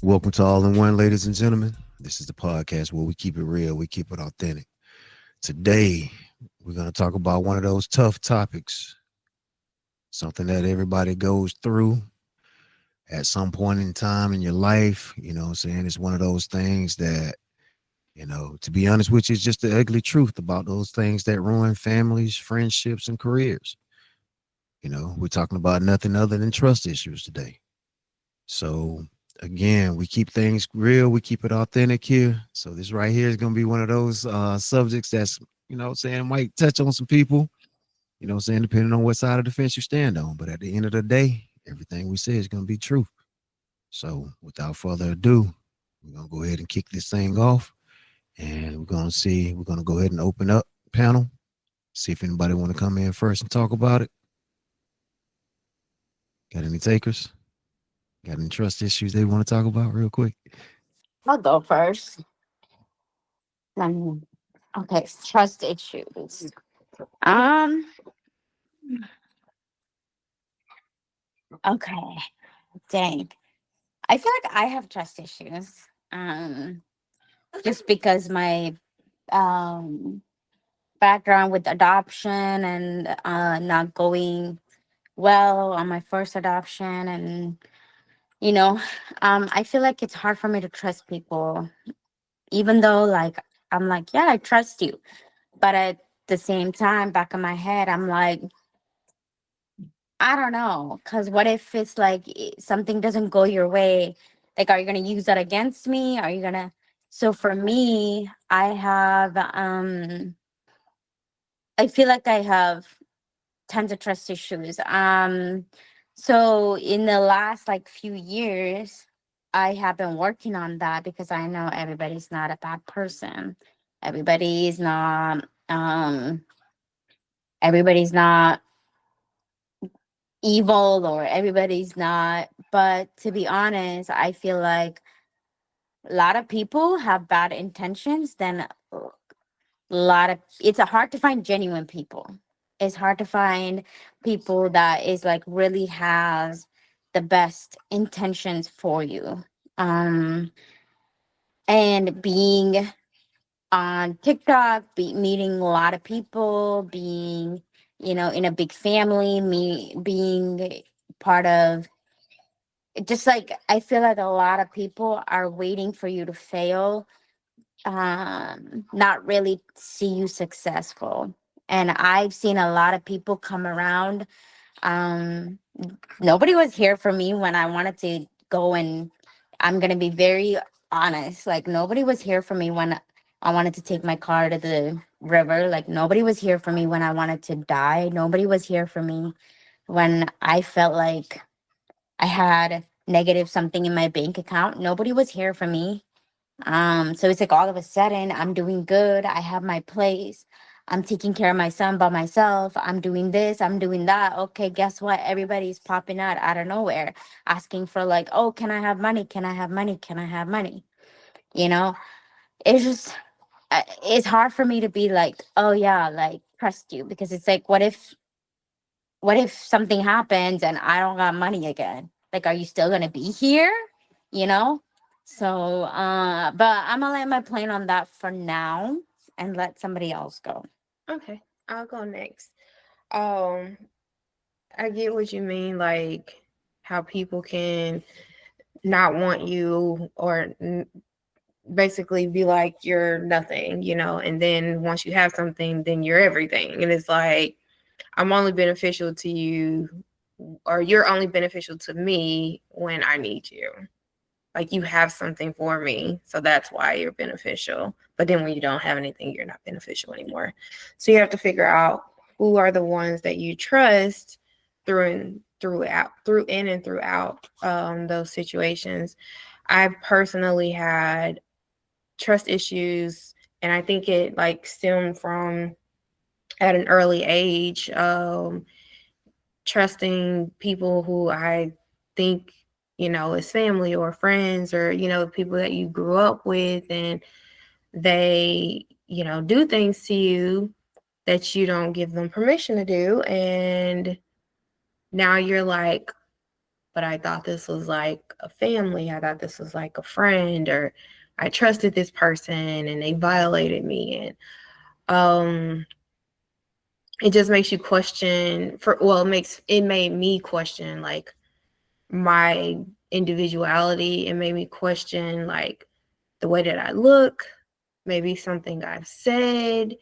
Welcome to All in One, ladies and gentlemen. This is the podcast where we keep it real, we keep it authentic. Today, we're going to talk about one of those tough topics, something that everybody goes through at some point in time in your life. You know what I'm saying? It's one of those things that, to be honest with you, it's just the ugly truth about those things that ruin families, friendships, and careers. We're talking about nothing other than trust issues today. So again, we keep things real, we keep it authentic here. So this right here is gonna be one of those subjects that's, saying might touch on some people, saying, depending on what side of the fence you stand on. But at the end of the day, everything we say is gonna be true. So without further ado, we're gonna go ahead and kick this thing off. And we're gonna go ahead and open up panel, see if anybody wanna come in first and talk about it. Got any takers? Got any trust issues they want to talk about real quick? I'll go first. Um, okay, trust issues. Um, okay, dang. I feel like I have trust issues. Just because my um background with adoption and not going well on my first adoption, and you know, I feel like it's hard for me to trust people, even though like I'm like, yeah, I trust you, but at the same time, back of my head, I'm like, I don't know, because what if it's like something doesn't go your way? Like, are you gonna use that against me? Are you gonna? So for me, I feel like I have tons of trust issues. So in the last like few years, I have been working on that because I know everybody's not a bad person. Everybody's not. Everybody's not evil, or everybody's not. But to be honest, I feel like a lot of people have bad intentions. Then a lot of it's hard to find genuine people. It's hard to find people that is like really has the best intentions for you. Um, and being on TikTok, meeting a lot of people, being, in a big family, me being part of, just like I feel like a lot of people are waiting for you to fail, not really see you successful. And I've seen a lot of people come around. Um, Nobody was here for me when I wanted to go, and I'm gonna be very honest. Like nobody was here for me when I wanted to take my car to the river. Like nobody was here for me when I wanted to die. Nobody was here for me when I felt like I had negative something in my bank account. Nobody was here for me. So it's like all of a sudden I'm doing good. I have my place. I'm taking care of my son by myself. I'm doing this, I'm doing that. Okay, guess what? Everybody's popping out of nowhere asking for like, oh, can I have money? Can I have money? Can I have money? You know, it's just it's hard for me to be like, oh yeah, like trust you, because it's like what if something happens and I don't got money again? Like, are you still gonna be here? You know? So, but I'm gonna land my plane on that for now and let somebody else go. Okay, I'll go next. Um, I get what you mean, like how people can not want you or basically be like you're nothing, and then once you have something, then you're everything. And it's like, I'm only beneficial to you, or you're only beneficial to me when I need you. Like you have something for me, so that's why you're beneficial. But then when you don't have anything, you're not beneficial anymore. So you have to figure out who are the ones that you trust through in and throughout those situations. I've personally had trust issues, and I think it like stemmed from at an early age, trusting people who I think, is family or friends, or, people that you grew up with, and they, do things to you that you don't give them permission to do. And now you're like, but I thought this was like a family. I thought this was like a friend, or I trusted this person and they violated me. And it just makes you question it made me question like my individuality. It made me question like the way that I look, maybe something I've said,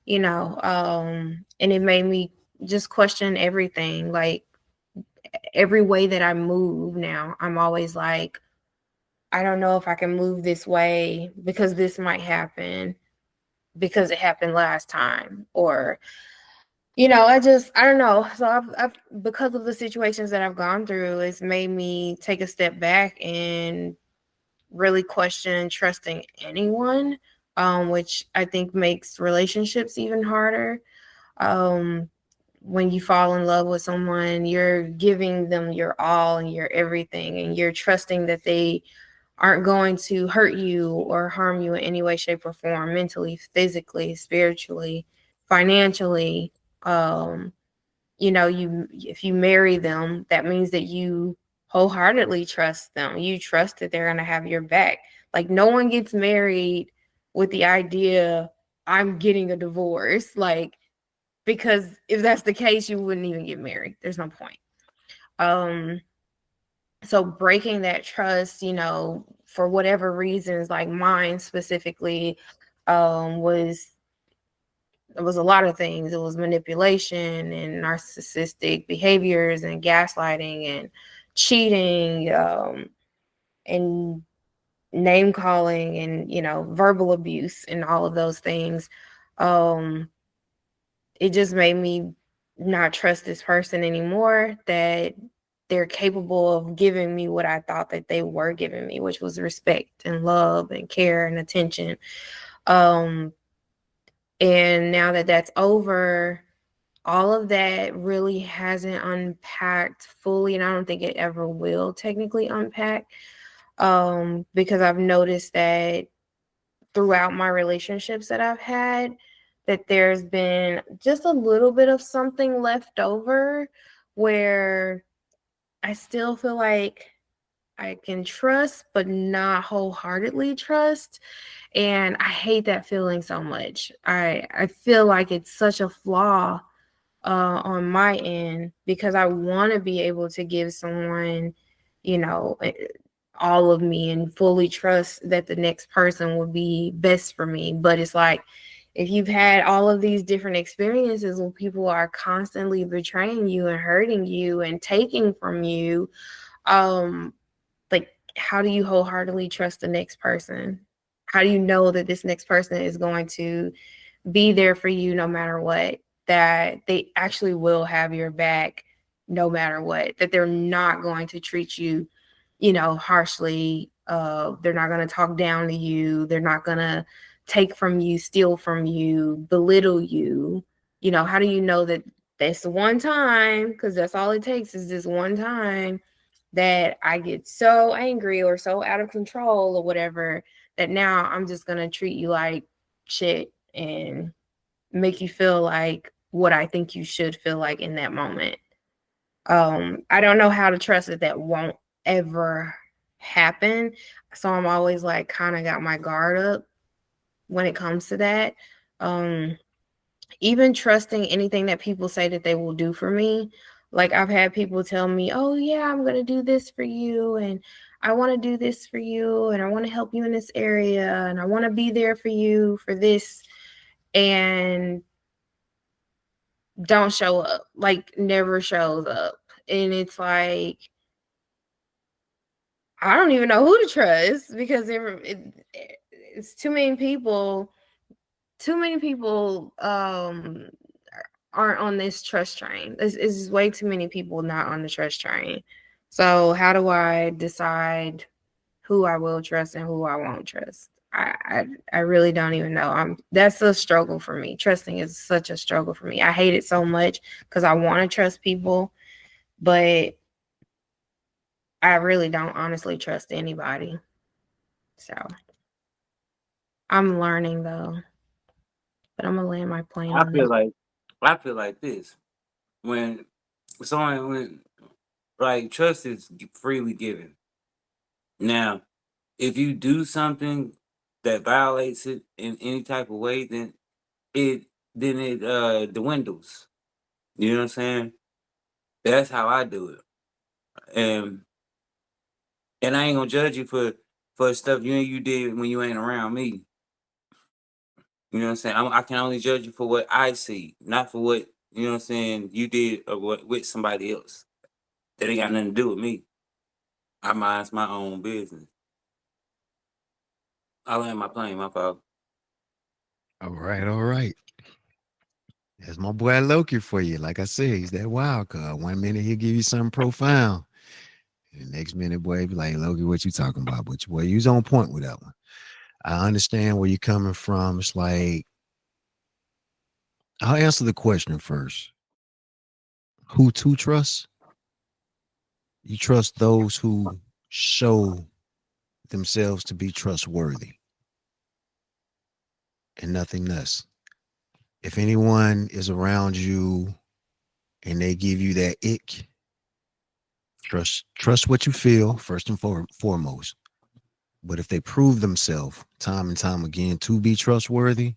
and it made me just question everything. Like every way that I move now, I'm always like, I don't know if I can move this way because this might happen because it happened last time, or I don't know. So I've because of the situations that I've gone through, it's made me take a step back and really question trusting anyone, which I think makes relationships even harder. Um, when you fall in love with someone, you're giving them your all and your everything, and you're trusting that they aren't going to hurt you or harm you in any way, shape, or form, mentally, physically, spiritually, financially. Um, you if you marry them, that means that you wholeheartedly trust them. You trust that they're gonna have your back. Like no one gets married with the idea I'm getting a divorce. Like because if that's the case, you wouldn't even get married. There's no point. Um, so breaking that trust, for whatever reasons, like mine specifically, was it was a lot of things. It was manipulation and narcissistic behaviors and gaslighting and cheating, and name calling and verbal abuse and all of those things. Um, it just made me not trust this person anymore, that they're capable of giving me what I thought that they were giving me, which was respect and love and care and attention. Um, and now that that's over, all of that really hasn't unpacked fully, and I don't think it ever will technically unpack, because I've noticed that throughout my relationships that I've had, that there's been just a little bit of something left over where I still feel like I can trust, but not wholeheartedly trust. And I hate that feeling so much. I feel like it's such a flaw on my end, because I want to be able to give someone, you know, eh, all of me and fully trust that the next person will be best for me. But it's like, if you've had all of these different experiences when people are constantly betraying you and hurting you and taking from you, um, like, how do you wholeheartedly trust the next person? How do you know that this next person is going to be there for you no matter what, that they actually will have your back no matter what, that they're not going to treat you, harshly. They're not going to talk down to you. They're not going to take from you, steal from you, belittle you. How do you know that this one time, because that's all it takes is this one time that I get so angry or so out of control or whatever, that now I'm just going to treat you like shit and make you feel like what I think you should feel like in that moment. I don't know how to trust that won't ever happen. So I'm always like kind of got my guard up when it comes to that. Um, Even trusting anything that people say that they will do for me. Like I've had people tell me, "Oh yeah, I'm going to do this for you, and I want to do this for you, and I want to help you in this area, and I want to be there for you for this." And don't show up, like never shows up. And it's like, I don't even know who to trust, because it's too many people. Too many people aren't on this trust train. It's way too many people not on the trust train. So how do I decide who I will trust and who I won't trust? I really don't even know. That's a struggle for me. Trusting is such a struggle for me. I hate it so much because I want to trust people, but I really don't honestly trust anybody. So I'm learning though, but I'm gonna land my plane I on feel it. like I feel like this when someone when Like trust is freely given. Now, if you do something that violates it in any type of way, it it dwindles. You know what I'm saying? That's how I do it. And I ain't gonna judge you for stuff you did when you ain't around me. You know what I'm saying? I can only judge you for what I see, not for what you know what I'm saying you did or what with somebody else. That ain't got nothing to do with me. I mind's my own business. I land my plane, my fault. All right, all right. That's my boy Loki for you. Like I said, he's that wild card. 1 minute he'll give you something profound. And the next minute, boy, be like, Loki, what you talking about? But boy, you was on point with that one. I understand where you're coming from. It's like, I'll answer the question first. Who to trust? You trust those who show themselves to be trustworthy and nothing less. If anyone is around you and they give you that ick, trust what you feel first and foremost. But if they prove themselves time and time again to be trustworthy,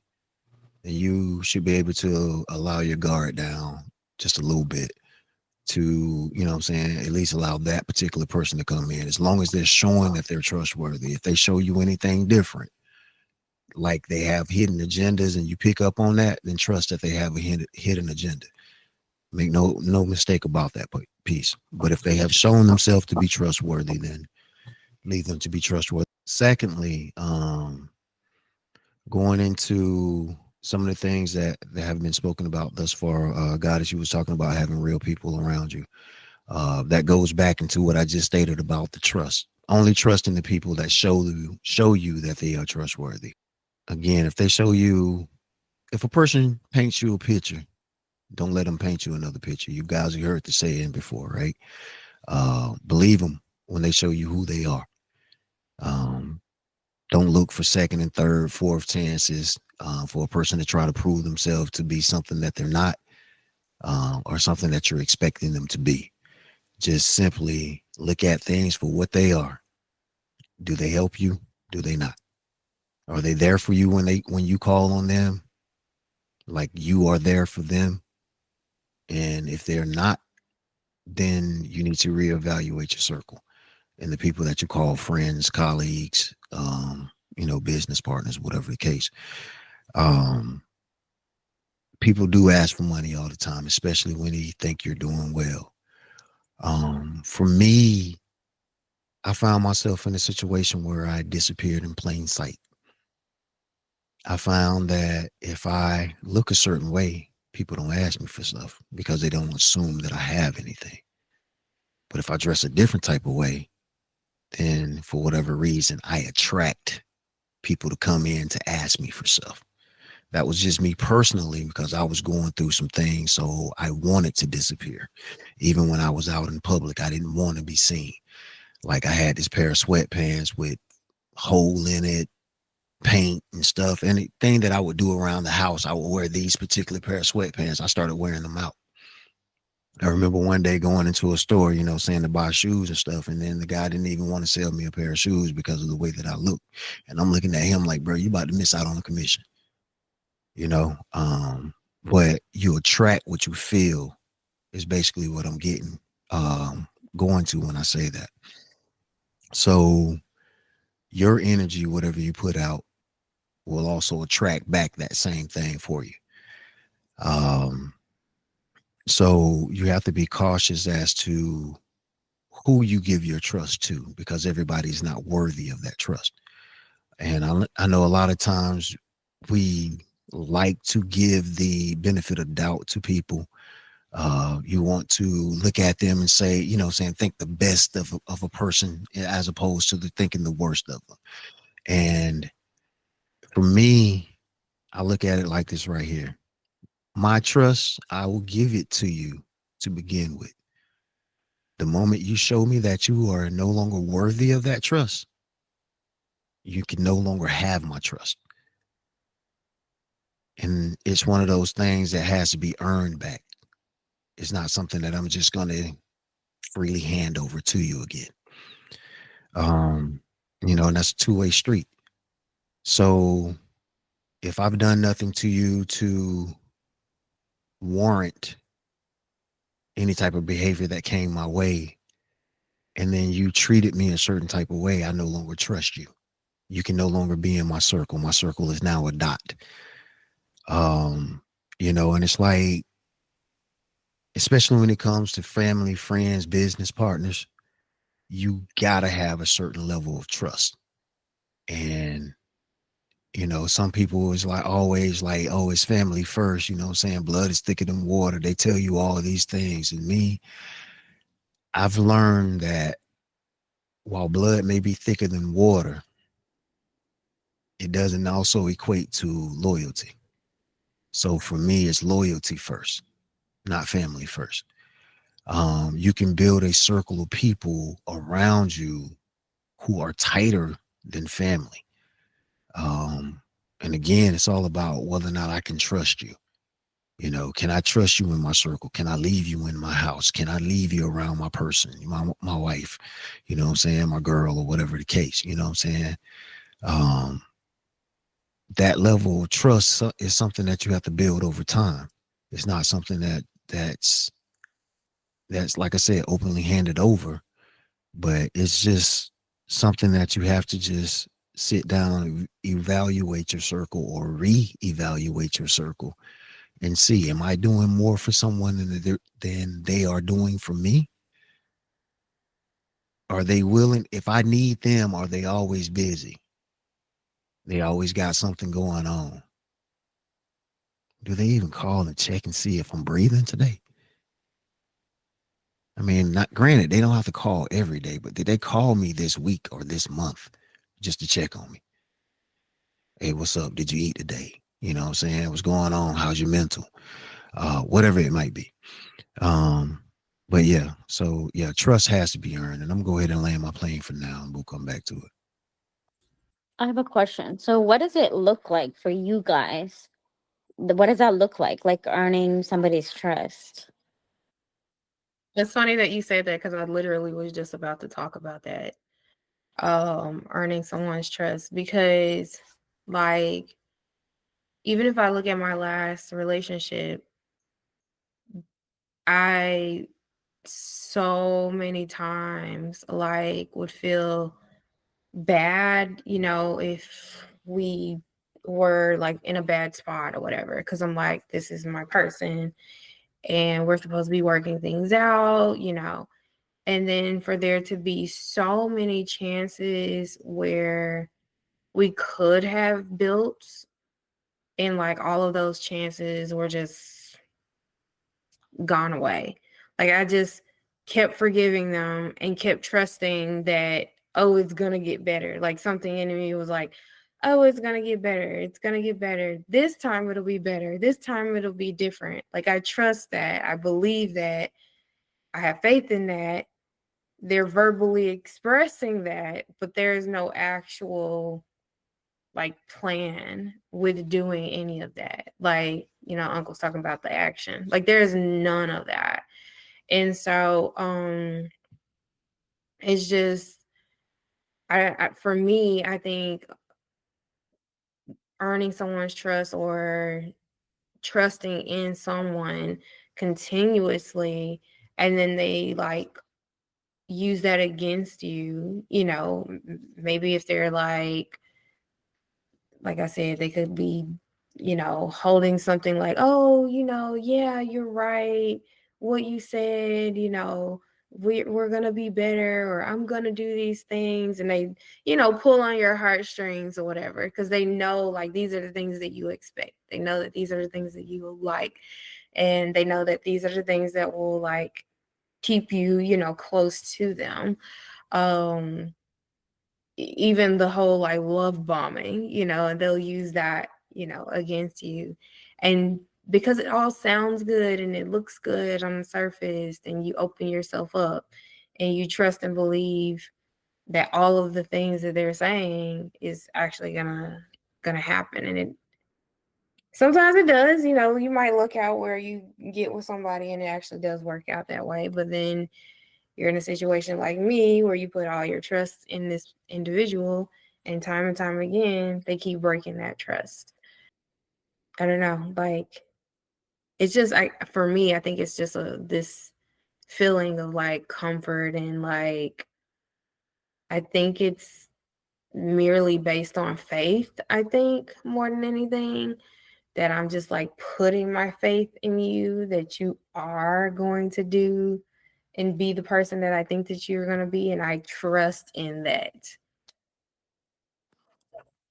then you should be able to allow your guard down just a little bit to, you know what I'm saying, at least allow that particular person to come in. As long as they're showing that they're trustworthy. If they show you anything different, like they have hidden agendas and you pick up on that, then trust that they have a hidden agenda. Make no mistake about that piece. But if they have shown themselves to be trustworthy, then leave them to be trustworthy. Secondly, going into some of the things that have been spoken about thus far, Goddess, you was talking about having real people around you. That goes back into what I just stated about the trust. Only trusting the people that show you that they are trustworthy. Again, if a person paints you a picture, don't let them paint you another picture. You guys have heard the saying before, right? Believe them when they show you who they are. Don't look for second and third, fourth chances for a person to try to prove themselves to be something that they're not, or something that you're expecting them to be. Just simply look at things for what they are. Do they help you? Do they not? Are they there for you when you call on them? Like you are there for them? And if they're not, then you need to reevaluate your circle and the people that you call friends, colleagues, business partners, whatever the case. People do ask for money all the time, especially when they think you're doing well. For me, I found myself in a situation where I disappeared in plain sight. I found that if I look a certain way, people don't ask me for stuff because they don't assume that I have anything. But if I dress a different type of way, then for whatever reason, I attract people to come in to ask me for stuff. That was just me personally because I was going through some things. So I wanted to disappear. Even when I was out in public, I didn't want to be seen. Like I had this pair of sweatpants with hole in it, paint and stuff. Anything that I would do around the house, I would wear these particular pair of sweatpants. I started wearing them out. I remember one day going into a store, saying to buy shoes and stuff. And then the guy didn't even want to sell me a pair of shoes because of the way that I look. And I'm looking at him like, bro, you about to miss out on a commission. But you attract what you feel is basically what I'm getting, going to when I say that. So your energy, whatever you put out, will also attract back that same thing for you. So you have to be cautious as to who you give your trust to, because everybody's not worthy of that trust. And I know a lot of times we like to give the benefit of doubt to people. You want to look at them and say, think the best of a person as opposed to thinking the worst of them. And for me, I look at it like this right here. My trust, I will give it to you to begin with. The moment you show me that you are no longer worthy of that trust, you can no longer have my trust. And it's one of those things that has to be earned back. It's not something that I'm just going to freely hand over to you again. And that's a two-way street. So if I've done nothing to you to warrant any type of behavior that came my way, and then you treated me a certain type of way, I no longer trust you. You can no longer be in my circle. My circle is now a dot. And it's like, especially when it comes to family, friends, business partners, you gotta have a certain level of trust. And some people is like always like, oh, it's family first, saying blood is thicker than water. They tell you all of these things. And me, I've learned that while blood may be thicker than water, it doesn't also equate to loyalty. So for me, it's loyalty first, not family first. You can build a circle of people around you who are tighter than family. And again, it's all about whether or not I can trust you. Can I trust you in my circle? Can I leave you in my house? Can I leave you around my person, my wife, my girl, or whatever the case, you know what I'm saying? That level of trust is something that you have to build over time. It's not something that's like I said, openly handed over, but it's just something that you have to just sit down and evaluate your circle or re-evaluate your circle and see, am I doing more for someone than they are doing for me? Are they willing? If I need them, are they always busy? They always got something going on. Do they even call and check and see if I'm breathing today? I mean, not granted, they don't have to call every day, but did they call me this week or this month just to check on me? Hey, what's up? Did you eat today? You know what I'm saying? What's going on? How's your mental? Whatever it might be. But yeah, so yeah, trust has to be earned. And I'm gonna go ahead and land my plane for now and we'll come back to it. I have a question. So what does it look like for you guys? What does that look like earning somebody's trust? It's funny that you said that because I literally was just about to talk about that. Earning someone's trust, because like, even if I look at my last relationship, I so many times like would feel bad, if we were like in a bad spot or whatever, because I'm like, this is my person and we're supposed to be working things out, and then for there to be so many chances where we could have built, and like all of those chances were just gone away. Like I just kept forgiving them and kept trusting that, oh, it's gonna get better. Like something in me was like, oh, it's gonna get better. It's gonna get better. This time it'll be better. This time it'll be different. Like I trust that. I believe that. I have faith in that. They're verbally expressing that, but there is no actual like plan with doing any of that. Like, Uncle's talking about the action. Like there's none of that. And so it's just I for me, I think earning someone's trust or trusting in someone continuously, and then they like use that against you, maybe if they're like I said, they could be, holding something like, oh, yeah, you're right. What you said, we're going to be better, or I'm going to do these things. And they, pull on your heartstrings or whatever, because they know like these are the things that you expect. They know that these are the things that you will like. And they know that these are the things that will like keep you, close to them. Even the whole like love bombing, and they'll use that, against you. And because it all sounds good and it looks good on the surface, and you open yourself up and you trust and believe that all of the things that they're saying is actually gonna happen. And it sometimes it does, you might look out where you get with somebody and it actually does work out that way. But then you're in a situation like me where you put all your trust in this individual, and time again, they keep breaking that trust. I don't know, like it's just for me, I think it's just this feeling of like comfort, and like I think it's merely based on faith, I think, more than anything, that I'm just like putting my faith in you that you are going to do and be the person that I think that you're going to be, and I trust in that.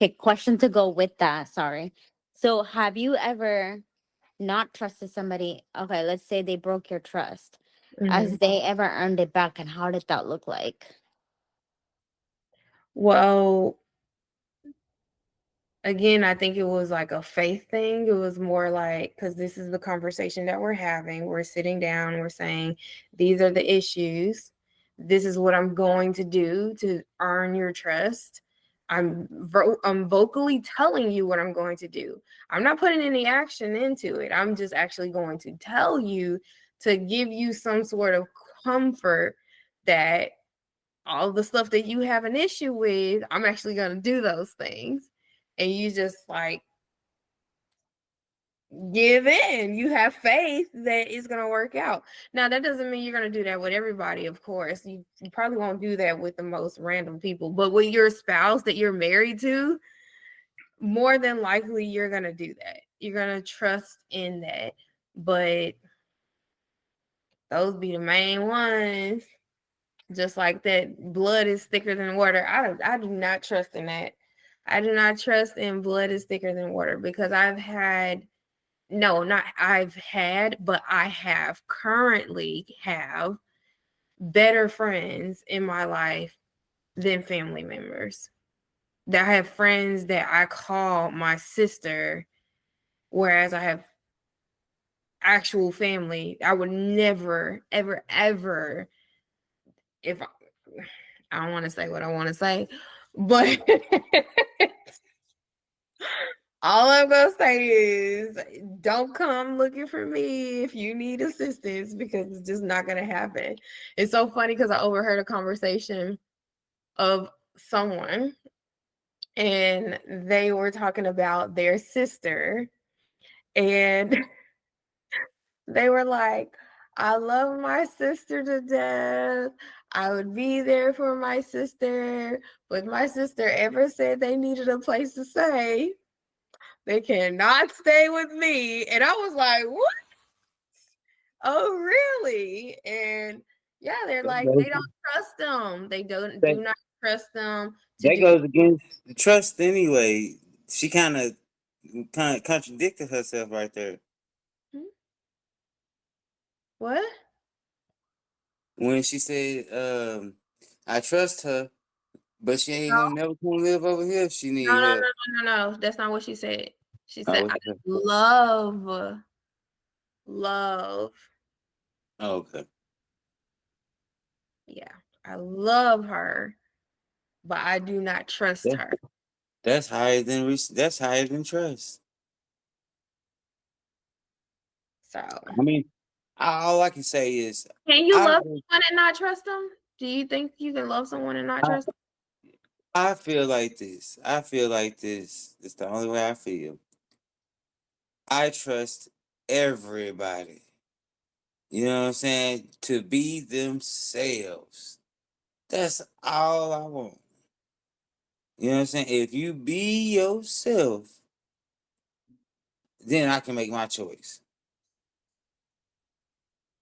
Okay, question to go with that. Sorry. So, have you ever not trusted somebody? Okay, let's say they broke your trust. Mhm. Has they ever earned it back, and how did that look like? Well, again, I think it was like a faith thing. It was more like, because this is the conversation that we're having. We're sitting down, we're saying, these are the issues. This is what I'm going to do to earn your trust. I'm vocally telling you what I'm going to do. I'm not putting any action into it. I'm just actually going to tell you to give you some sort of comfort that all the stuff that you have an issue with, I'm actually going to do those things. And you just like give in. You have faith that it's going to work out. Now, that doesn't mean you're going to do that with everybody, of course. You probably won't do that with the most random people, but with your spouse that you're married to, more than likely you're going to do that. You're going to trust in that. But those be the main ones. Just like that, blood is thicker than water. I do not trust in that. I do not trust in blood is thicker than water, because I've had, no, not I've had, but I have currently have better friends in my life than family members. That I have friends that I call my sister, whereas I have actual family. I would never, ever, ever, if I don't want to say what I want to say, but all I'm going to say is don't come looking for me if you need assistance, because it's just not going to happen. It's so funny because I overheard a conversation of someone, and they were talking about their sister, and they were like, I love my sister to death. I would be there for my sister. But my sister ever said they needed a place to stay, they cannot stay with me. And I was like, what? Oh, really? And yeah, they're That like, goes, they don't trust them. They don't that, do not trust them to that do. goes against the trust anyway. She kind of contradicted herself right there Hmm? What? when she said, "I trust her, but she ain't No, gonna never come live over here if she no, need no, help." no, no, no, no. That's not what she said. She Oh, said, what I she said? love. Oh, okay. Yeah, I love her, but I do not trust That, her. that's higher than trust. So, I mean, all I can say is can you I love someone and not trust them? Do you think you can love someone and not I, trust them? I feel like this. I feel like this. It's the only way I feel. I trust everybody. You know what I'm saying? To be themselves. That's all I want. You know what I'm saying? If you be yourself, then I can make my choice.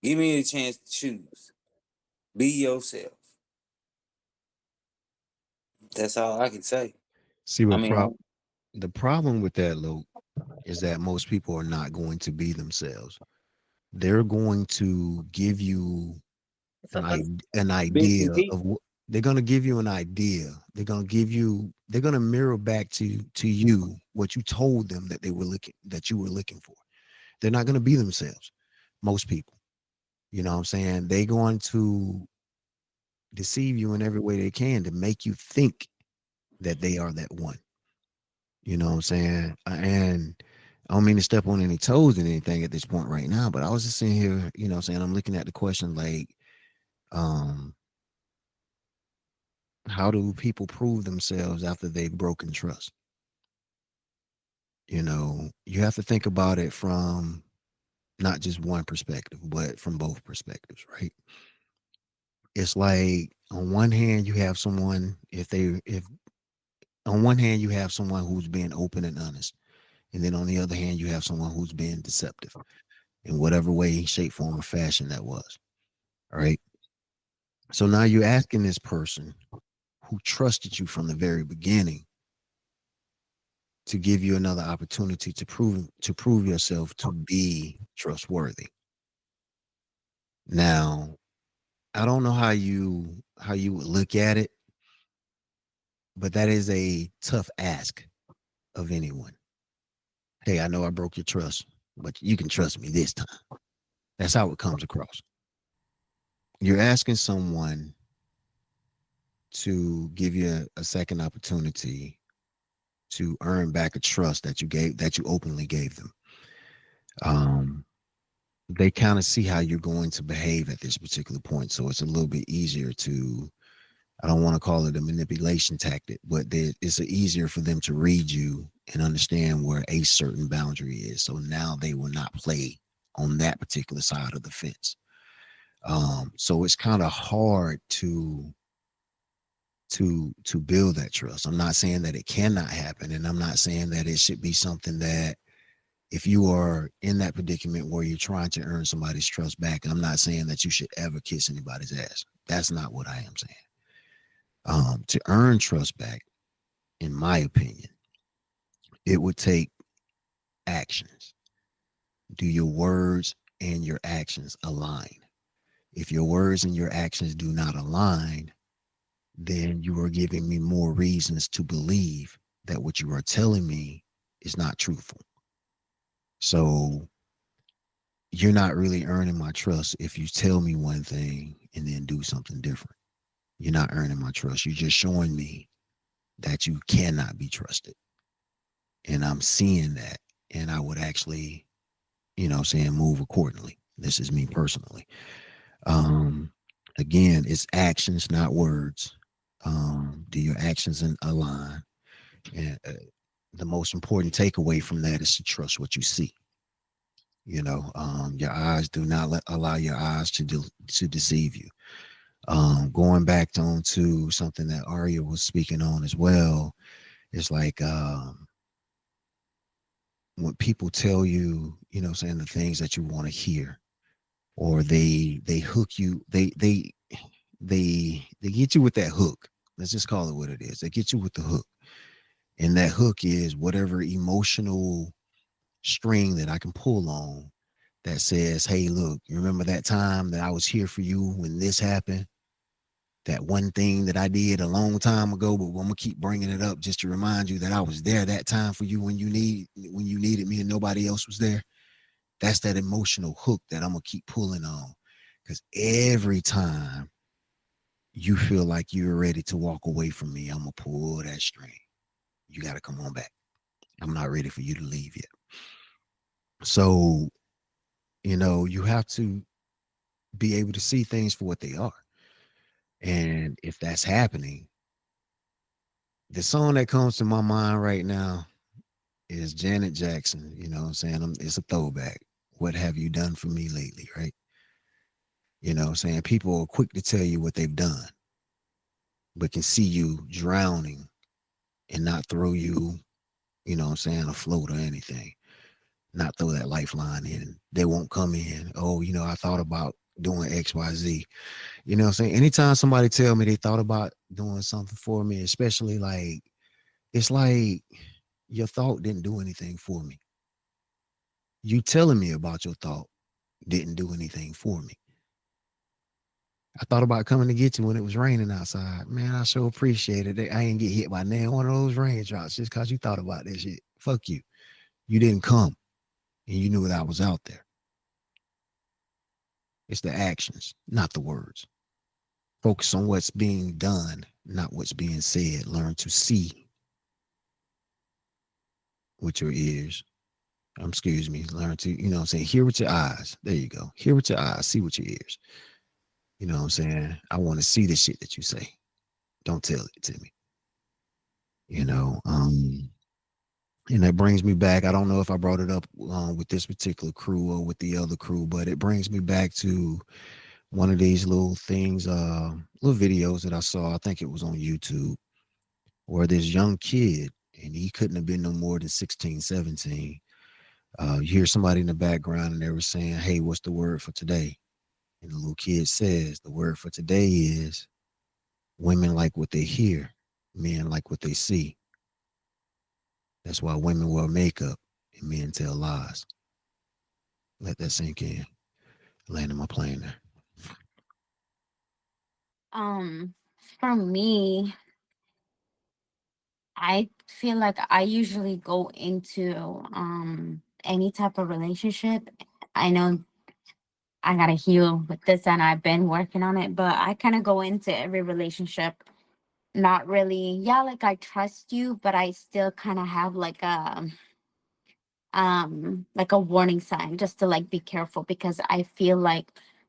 Give me a chance to choose. Be yourself. That's all I can say. See I what mean, the problem with that, Luke, is that most people are not going to be themselves. They're going to give you It's a an bits idea and pieces. of what they're going to give you an idea. They're going to mirror back to you what you told them that you were looking for. They're not going to be themselves. Most people, you know what I'm saying? They're going to deceive you in every way they can to make you think that they are that one. You know what I'm saying? And I don't mean to step on any toes and anything at this point right now, but I was just sitting here, you know what I'm saying? I'm looking at the question like, Um, how do people prove themselves after they've broken trust? You have to think about it from not just one perspective, but from both perspectives, right? It's like on one hand, you have someone, if on one hand, you have someone who's being open and honest. And then on the other hand, you have someone who's being deceptive in whatever way, shape, form, or fashion that was. All right. So now you're asking this person who trusted you from the very beginning to give you another opportunity to prove yourself to be trustworthy. Now, I don't know how you would look at it, but that is a tough ask of anyone. Hey, I know I broke your trust, but you can trust me this time. That's how it comes across. You're asking someone to give you a second opportunity to earn back a trust that you openly gave them. Um, they kind of see how you're going to behave at this particular point, so it's a little bit easier to. I don't want to call it a manipulation tactic, but it's easier for them to read you and understand where a certain boundary is. So now they will not play on that particular side of the fence. So it's kind of hard to build that trust. I'm not saying that it cannot happen, and I'm not saying that it should be something that if you are in that predicament where you're trying to earn somebody's trust back, I'm not saying that you should ever kiss anybody's ass. That's not what I am saying. To earn trust back, in my opinion, it would take actions. Do your words and your actions align? If your words and your actions do not align, then you are giving me more reasons to believe that what you are telling me is not truthful. So you're not really earning my trust if you tell me one thing and then do something different. You're not earning my trust. You're just showing me that you cannot be trusted. And I'm seeing that. And I would actually, move accordingly. This is me personally. Um, Again, it's actions, not words. Do your actions align? And the most important takeaway from that is to trust what you see. Your eyes do not allow your eyes to deceive you. Going back on to something that Arya was speaking on as well, it's like when people tell you, saying the things that you want to hear, or they hook you, they get you with that hook. Let's just call it what it is. They get you with the hook, and that hook is whatever emotional string that I can pull on that says, hey, look, you remember that time that I was here for you when this happened? That one thing that I did a long time ago, but I'm gonna keep bringing it up just to remind you that I was there that time for you when you needed me and nobody else was there. That's that emotional hook that I'm gonna keep pulling on, because every time you feel like you're ready to walk away from me, I'm gonna pull that string. You got to come on back. I'm not ready for you to leave yet. So, you have to be able to see things for what they are. And if that's happening, the song that comes to my mind right now is Janet Jackson. You know what I'm saying? It's a throwback. What have you done for me lately? Right? You know what I'm saying? People are quick to tell you what they've done, but can see you drowning and not throw you, what I'm saying, afloat or anything. Not throw that lifeline in. They won't come in. Oh, I thought about doing XYZ. You know what I'm saying? Anytime somebody tell me they thought about doing something for me, especially like, it's like your thought didn't do anything for me. You telling me about your thought didn't do anything for me. I thought about coming to get you when it was raining outside. Man, I so appreciated it. I ain't get hit by one of those raindrops just because you thought about that shit. Fuck you. You didn't come and you knew that I was out there. It's the actions, not the words. Focus on what's being done, not what's being said. Learn to see with your ears. Learn to, hear with your eyes. There you go. Hear with your eyes, see with your ears. You know what I'm saying? I want to see the shit that you say. Don't tell it to me. You know, and that brings me back. I don't know if I brought it up with this particular crew or with the other crew, but it brings me back to one of these little things, little videos that I saw. I think it was on YouTube, where this young kid, and he couldn't have been no more than 16, 17. You hear somebody in the background and they were saying, "Hey, what's the word for today?" And the little kid says, "The word for today is women like what they hear, men like what they see. That's why women wear makeup and men tell lies." Let that sink in. Landing my plane there. Um, for me, I feel like I usually go into any type of relationship. I know I gotta heal with this and I've been working on it, but I kind of go into every relationship not really, yeah, like I trust you, but I still kind of have like a warning sign just to like be careful, because I feel like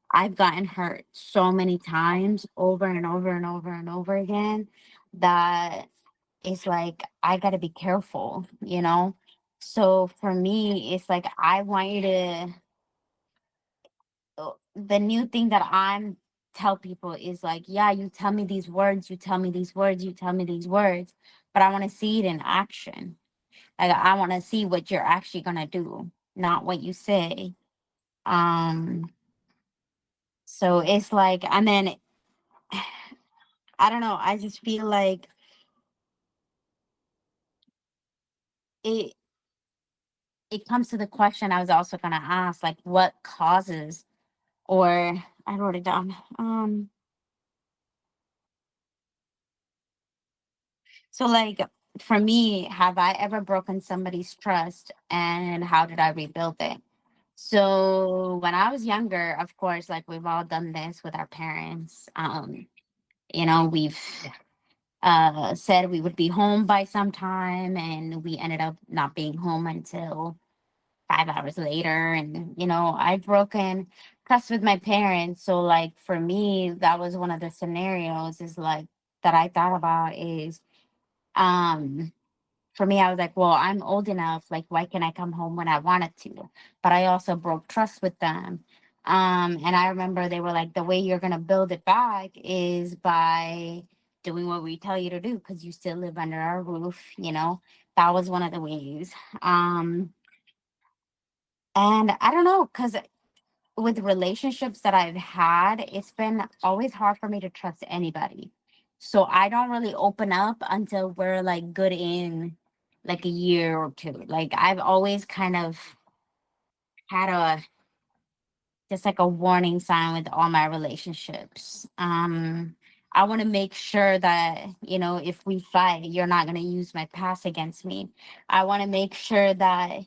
I've gotten hurt so many times over and over and over and over again that it's like I got to be careful, you know? So for me, it's like I want you to the new thing that I'm tell people is like, yeah, you tell me these words, you tell me these words, you tell me these words, but I want to see it in action. Like I want to see what you're actually gonna do, not what you say. Um, so it's like, and then I don't know, I just feel like it it comes to the question I was also gonna ask, like what causes, or I wrote it down. So like for me, have I ever broken somebody's trust and how did I rebuild it? So when I was younger, of course, like we've all done this with our parents. We've said we would be home by some time and we ended up not being home until 5 hours later. And, I've broken trust with my parents. So like for me, that was one of the scenarios is like that I thought about is um for me, I was like, well, I'm old enough. Like, why can't I come home when I wanted to? But I also broke trust with them. And I remember they were like, the way you're going to build it back is by doing what we tell you to do because you still live under our roof. That was one of the ways. And I don't know, because with relationships that I've had, it's been always hard for me to trust anybody. So I don't really open up until we're like good in like a year or two. Like I've always kind of had a just like a warning sign with all my relationships. I want to make sure that, if we fight, you're not going to use my past against me. I want to make sure that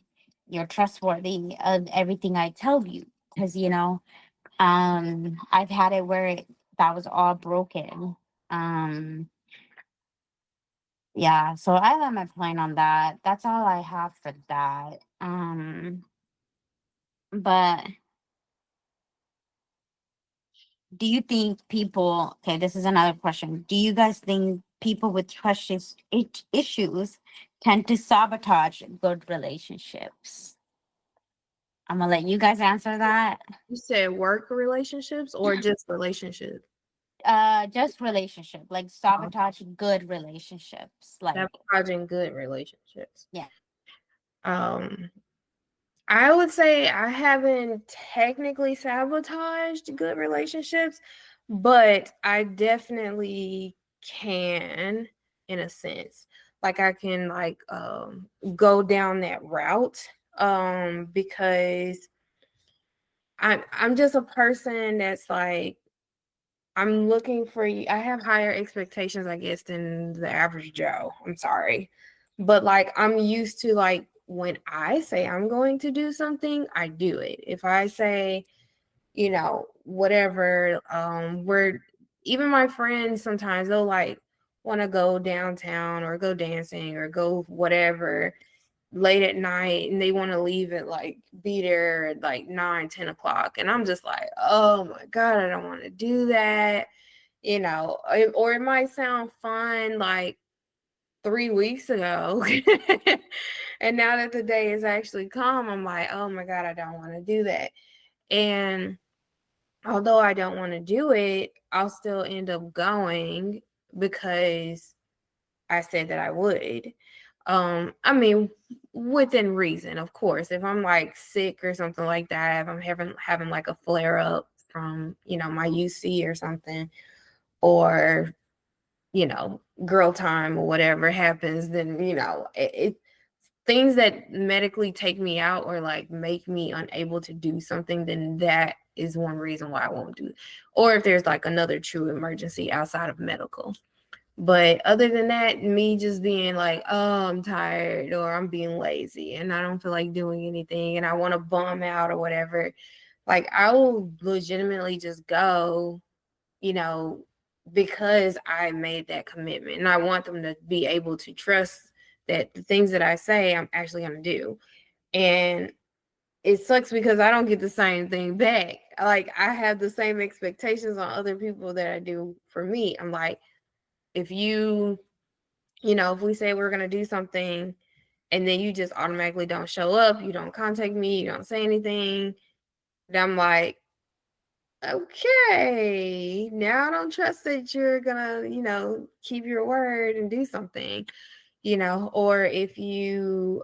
you're trustworthy of everything I tell you. Because, I've had it where that was all broken. Um, yeah, so I let my plan on that. That's all I have for that. But do you think people, okay, this is another question. Do you guys think people with issues tend to sabotage good relationships? I'm gonna let you guys answer that. You said work relationships or just relationships? Just relationship, like sabotage good relationships, like Sabotaging good relationships. yeah. Um, I would say I haven't technically sabotaged good relationships, but I definitely can in a sense. Like I can go down that route because I'm just a person that's like I'm looking for you. I have higher expectations, I guess, than the average Joe. I'm sorry. But like I'm used to like when I say I'm going to do something, I do it. If I say, whatever, we're even my friends sometimes they'll like want to go downtown or go dancing or go whatever. late at night and they want to leave at like be there at like 9-10 o'clock, and I'm just like, oh my god, I don't want to do that, or it might sound fun like 3 weeks ago. And now that the day is actually come, I'm like, oh my god, I don't want to do that. And although I don't want to do it, I'll still end up going because I said that I would. I mean, within reason, of course. If I'm like sick or something like that, if I'm having like a flare up from, my UC or something, or, girl time or whatever happens, then, it things that medically take me out or like make me unable to do something, then that is one reason why I won't do it. Or if there's like another true emergency outside of medical. But other than that, me just being like, oh, I'm tired or I'm being lazy and I don't feel like doing anything and I want to bum out or whatever, like I will legitimately just go, because I made that commitment. And I want them to be able to trust that the things that I say, I'm actually going to do. And it sucks because I don't get the same thing back. Like I have the same expectations on other people that I do for me. I'm like, if if we say we're going to do something and then you just automatically don't show up, you don't contact me, you don't say anything, then I'm like, okay, now I don't trust that you're going to, keep your word and do something, or if you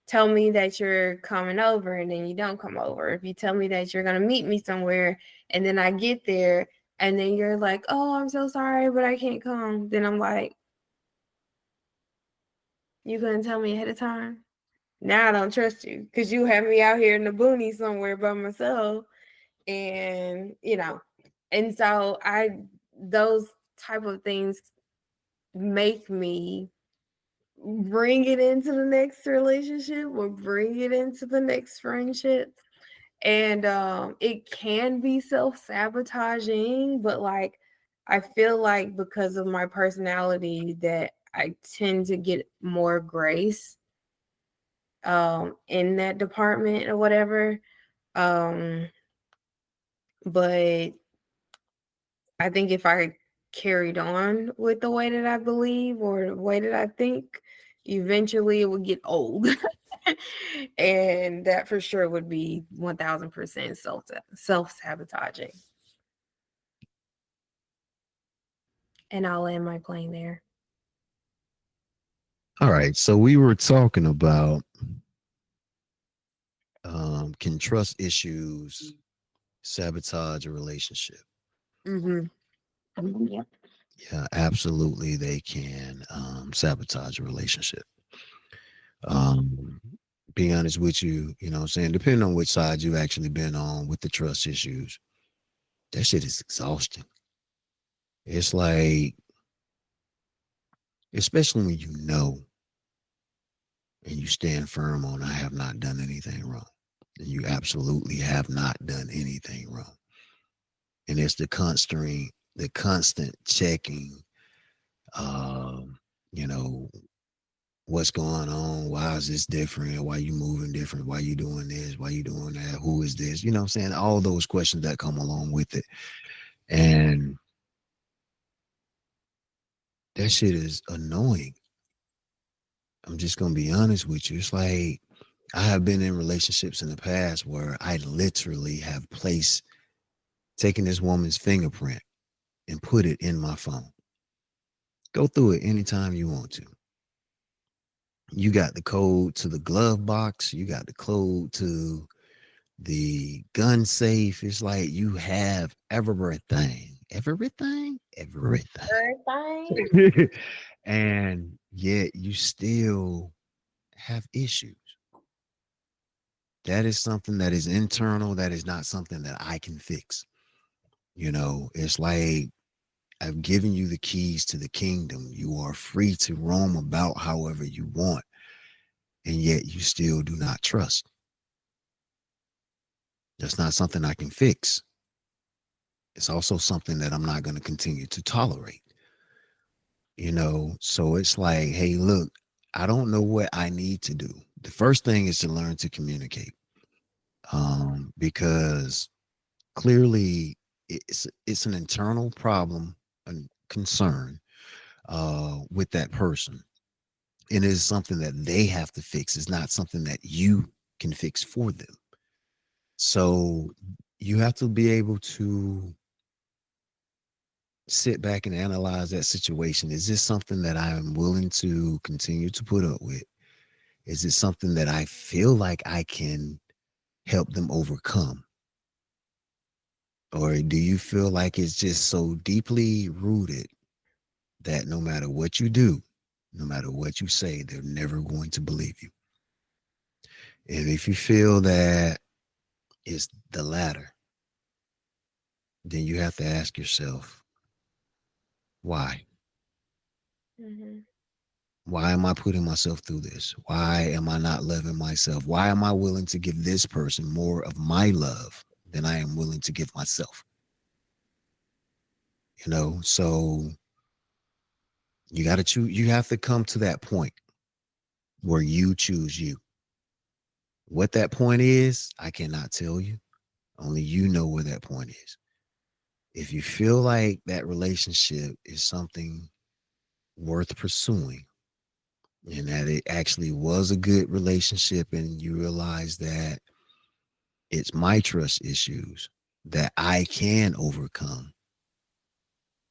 tell me that you're coming over and then you don't come over, if you tell me that you're going to meet me somewhere and then I get there and then you're like, oh, I'm so sorry, but I can't come, then I'm like, you couldn't tell me ahead of time? Now I don't trust you because you have me out here in the boonies somewhere by myself. And, and so those type of things make me bring it into the next relationship or bring it into the next friendship. And it can be self-sabotaging, but like I feel like because of my personality that I tend to get more grace in that department or whatever. But I think if I carried on with the way that I believe or the way that I think, eventually it would get old. And that for sure would be 1000% self-sabotaging. And I'll land my plane there. All right. So we were talking about can trust issues sabotage a relationship? Mm-hmm. Yep. Yeah, absolutely. They can sabotage a relationship. Um, be honest with you, you know what I'm saying? Depending on which side you've actually been on with the trust issues, that shit is exhausting. It's like, especially when you know and you stand firm on, I have not done anything wrong. And you absolutely have not done anything wrong. And it's the constant checking, um, you know, what's going on? Why is this different? Why you moving different? Why you doing this? Why you doing that? Who is this? You know what I'm saying? All those questions that come along with it. And that shit is annoying. I'm just gonna be honest with you. It's like I have been in relationships in the past where I literally have taken this woman's fingerprint and put it in my phone. Go through it anytime you want to. You got the code to the glove box. You got the code to the gun safe. It's like you have everything. Everything? Everything. And yet you still have issues. That is something that is internal. That is not something that I can fix. It's like I've given you the keys to the kingdom. You are free to roam about however you want. And yet you still do not trust. That's not something I can fix. It's also something that I'm not going to continue to tolerate. So it's like, hey, look, I don't know what I need to do. The first thing is to learn to communicate, because clearly it's an internal problem and concern with that person, and it is something that they have to fix. It's not something that you can fix for them. So you have to be able to sit back and analyze that situation. Is this something that I am willing to continue to put up with? Is it something that I feel like I can help them overcome? Or do you feel like it's just so deeply rooted that no matter what you do, no matter what you say, they're never going to believe you? And if you feel that it's the latter, then you have to ask yourself, why? Mm-hmm. Why am I putting myself through this? Why am I not loving myself? Why am I willing to give this person more of my love than I am willing to give myself? So you got to choose. You have to come to that point where you choose you. What that point is, I cannot tell you. Only you know where that point is. If you feel like that relationship is something worth pursuing and that it actually was a good relationship, and you realize that it's my trust issues that I can overcome,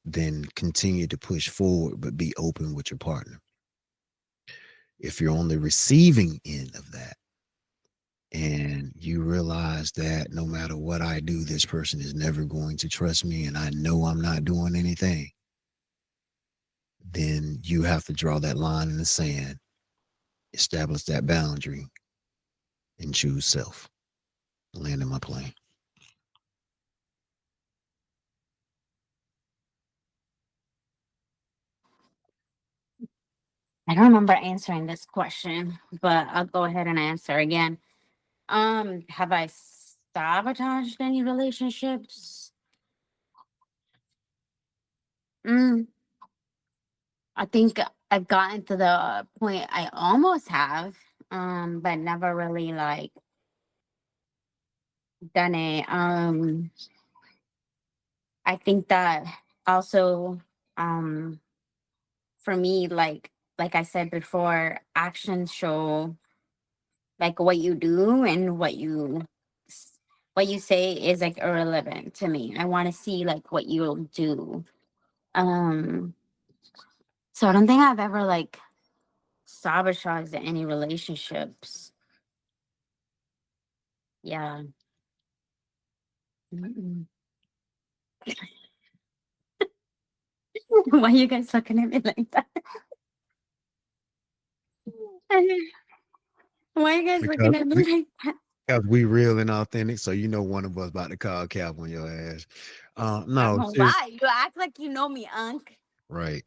then continue to push forward, but be open with your partner. If you're on the receiving end of that and you realize that no matter what I do, this person is never going to trust me and I know I'm not doing anything, then you have to draw that line in the sand, establish that boundary, and choose self. Land in my plane. I don't remember answering this question, but I'll go ahead and answer again. Have I sabotaged any relationships? Mm, I think I've gotten to the point I almost have, but never really like done it. I think that also, um, for me, like I said before, actions show like what you do, and what you say is like irrelevant to me. I want to see like what you'll do. Um, so I don't think I've ever like sabotaged any relationships. Yeah. Mm-mm. Why are you guys looking at me like that? Why are you guys Because looking at me we, like that? because we real and authentic, so one of us about to call cap on your ass. No, seriously, Why? You act like you know me, Unc. right.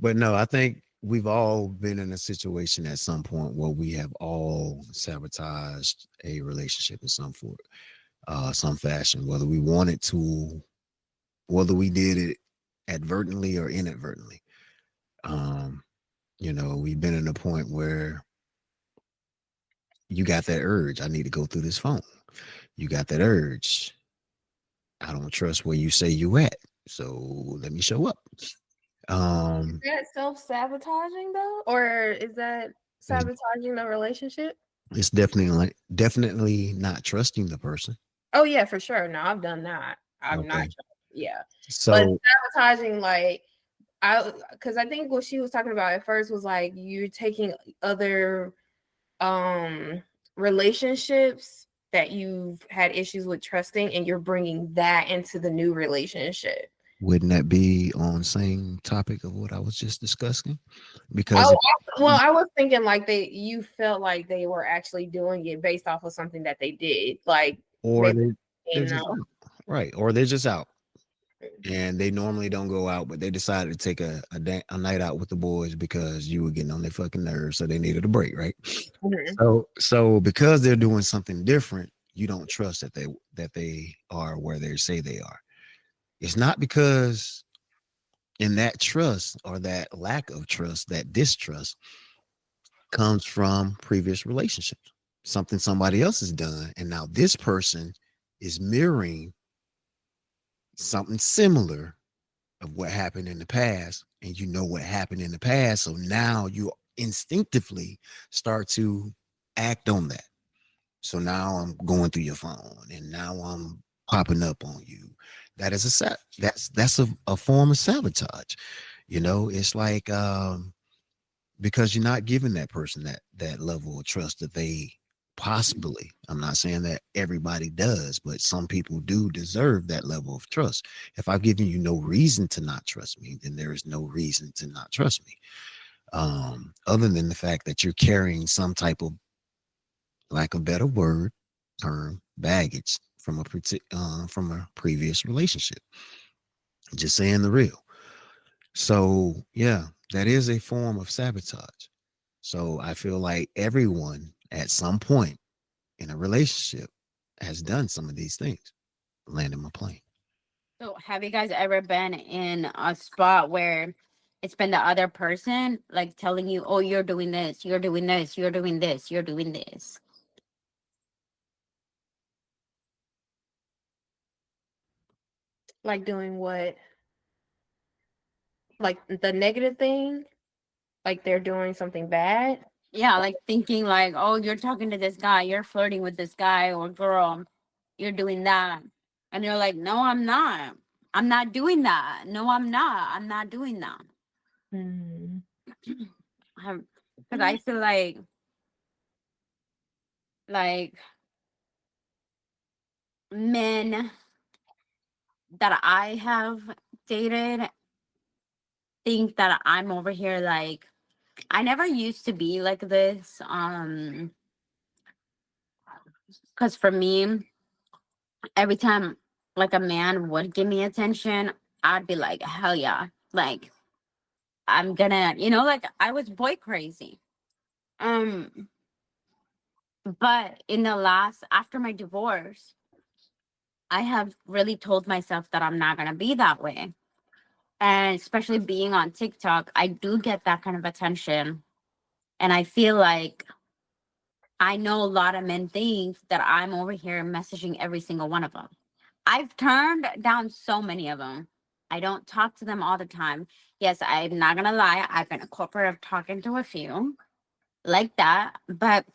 But no, I think we've all been in a situation at some point where we have all sabotaged a relationship in some fashion, whether we wanted to, whether we did it advertently or inadvertently. Um, we've been in a point where you got that urge. I need to go through this phone. You got that urge. I don't trust where you say you at, so let me show up. Um, Is that self-sabotaging though? Or is that it's, sabotaging the relationship? it's definitely not trusting the person. Oh yeah, for sure. No, I've done that. I'm not Okay, yeah. But so sabotaging, like, because I think what she was talking about at first was like you're taking other relationships that you've had issues with trusting, and you're bringing that into the new relationship. wouldn't that be on same topic of what I was just discussing? Because Oh, well, I was thinking like you felt like they were actually doing it based off of something that they did, like or maybe they're you just know. out, right, or they're just out, and they normally don't go out, but they decided to take a night out with the boys because you were getting on their fucking nerves, so they needed a break, right? Mhm. So because they're doing something different, you don't trust that they are where they say they are. It's not because in that trust or that lack of trust, that distrust, comes from previous relationships, something somebody else has done. And now this person is mirroring something similar of what happened in the past. And you know what happened in the past. So now you instinctively start to act on that. So now I'm going through your phone and now I'm popping up on you. That is that's a form of sabotage. You know, it's like because you're not giving that person that level of trust that they possibly, I'm not saying that everybody does, but some people do deserve that level of trust. If I've given you no reason to not trust me, then there is no reason to not trust me, other than the fact that you're carrying some type of, lack of better word, term, baggage from a previous relationship. Just saying the real. So yeah, that is a form of sabotage. So I feel like everyone at some point in a relationship has done some of these things. Landing my plane. So, have you guys ever been in a spot where it's been the other person like telling you, "Oh, you're doing this, you're doing this, you're doing this, you're doing this"? Like doing what? Like the negative thing? Like they're doing something bad? Yeah, like thinking like, "Oh, you're talking to this guy, you're flirting with this guy or girl, you're doing that," and you're like, "No, I'm not. I'm not doing that. No, I'm not. I'm not doing that." Hmm. Because I feel like men that I have dated think that I'm over here like I never used to be like this. Because for me, every time like a man would give me attention, I'd be like, hell yeah. Like I'm gonna, like I was boy crazy. Um, but in the last after my divorce, I have really told myself that I'm not gonna be that way. And especially being on TikTok, I do get that kind of attention. And I feel like I know a lot of men think that I'm over here messaging every single one of them. I've turned down so many of them. I don't talk to them all the time. Yes, I'm not gonna lie. I've been a culprit of talking to a few like that, but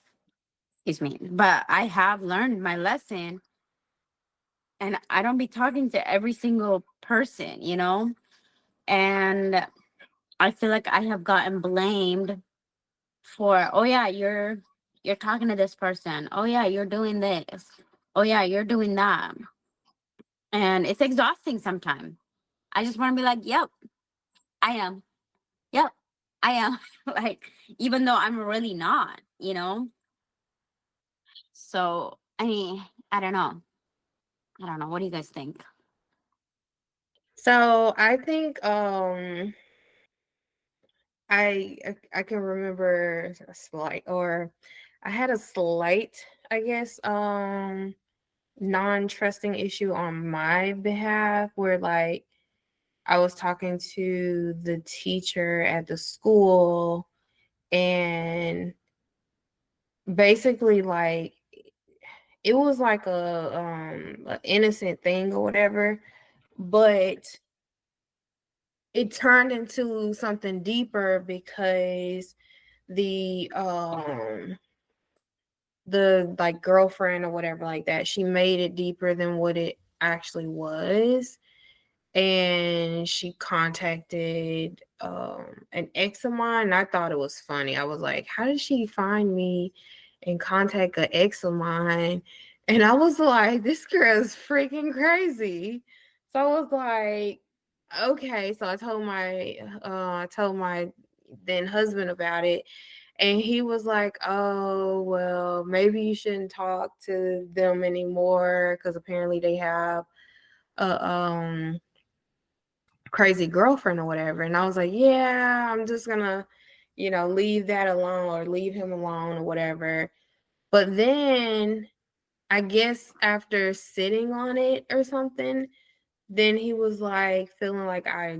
excuse me. But I have learned my lesson, and I don't be talking to every single person. And I feel like I have gotten blamed for, oh yeah, you're talking to this person. Oh yeah, you're doing this. Oh yeah, you're doing that. And it's exhausting sometimes. I just want to be like, yep, I am. Yep, I am. Like, even though I'm really not. So, I mean, I don't know. I don't know. What do you guys think? So I think I can remember a slight, or I had a slight, I guess, non-trusting issue on my behalf, where like I was talking to the teacher at the school, and basically like it was like a innocent thing or whatever, but it turned into something deeper because the the like girlfriend or whatever like that, she made it deeper than what it actually was. And she contacted an ex of mine. And I thought it was funny. I was like, how did she find me and contact an ex of mine? And I was like, this girl is freaking crazy. So I was like, okay. So I told my then husband about it. And he was like, oh, well, maybe you shouldn't talk to them anymore because apparently they have a crazy girlfriend or whatever. And I was like, yeah, I'm just gonna, leave that alone or leave him alone or whatever. But then I guess after sitting on it or something, then he was like feeling like I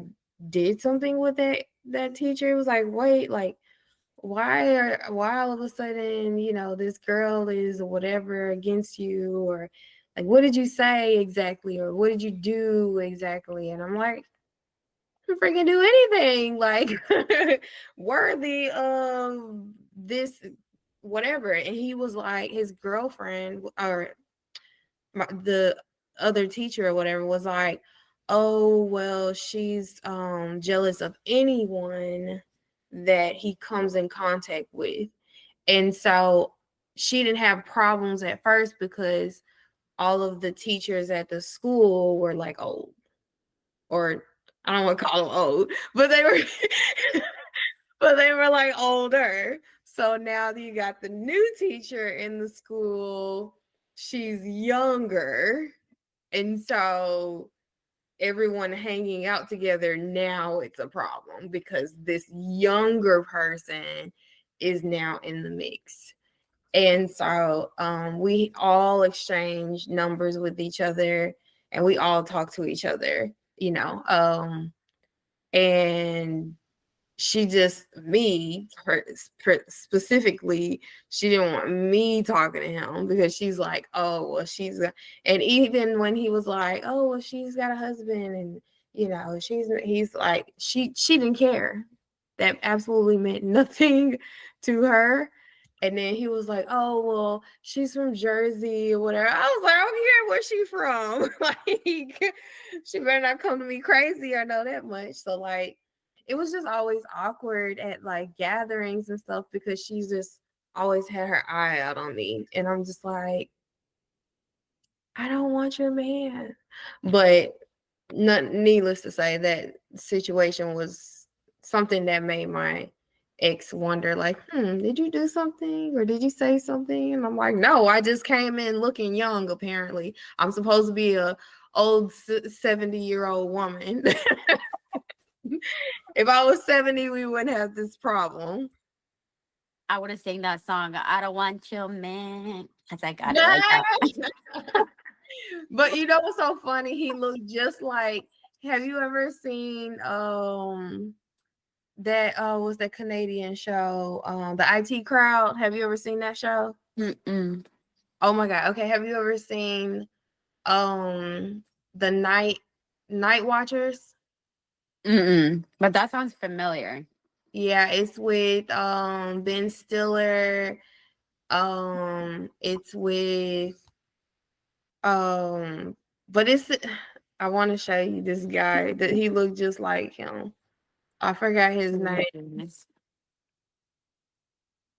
did something with that teacher. He was like, wait, like, why all of a sudden, this girl is whatever against you, or like, what did you say exactly, or what did you do exactly? And I'm like, I didn't freaking do anything like worthy of this, whatever. And he was like, his girlfriend or the other teacher or whatever was like, oh, well, she's jealous of anyone that he comes in contact with. And so she didn't have problems at first because all of the teachers at the school were like old, or I don't want to call them old, but they were but they were like older. So now you got the new teacher in the school. She's younger. And so everyone hanging out together, now it's a problem because this younger person is now in the mix. And so we all exchange numbers with each other, and we all talk to each other, and she just, specifically, she didn't want me talking to him because she's like, oh, well, and even when he was like, oh, well, she's got a husband, and he's like, she didn't care. That absolutely meant nothing to her. And then he was like, oh, well, she's from Jersey or whatever. I was like, I don't care where she's from. Like, she better not come to me crazy, I know that much. So like, it was just always awkward at like gatherings and stuff because she's just always had her eye out on me. And I'm just like, I don't want your man. But needless to say, that situation was something that made my ex wonder, like, did you do something or did you say something? And I'm like, no, I just came in looking young, apparently. I'm supposed to be a old 70-year-old woman. If I was 70, we wouldn't have this problem. I would have sang that song, I don't want your man, because I got it like that. But you know what's so funny? He looked just like, have you ever seen that was that Canadian show, the IT Crowd? Have you ever seen that show? Mm-mm. Oh my God. Okay. Have you ever seen the Night Watchers? Mm-mm. But that sounds familiar. Yeah, it's with Ben Stiller. It's with but I want to show you this guy that he looked just like him. I forgot his name.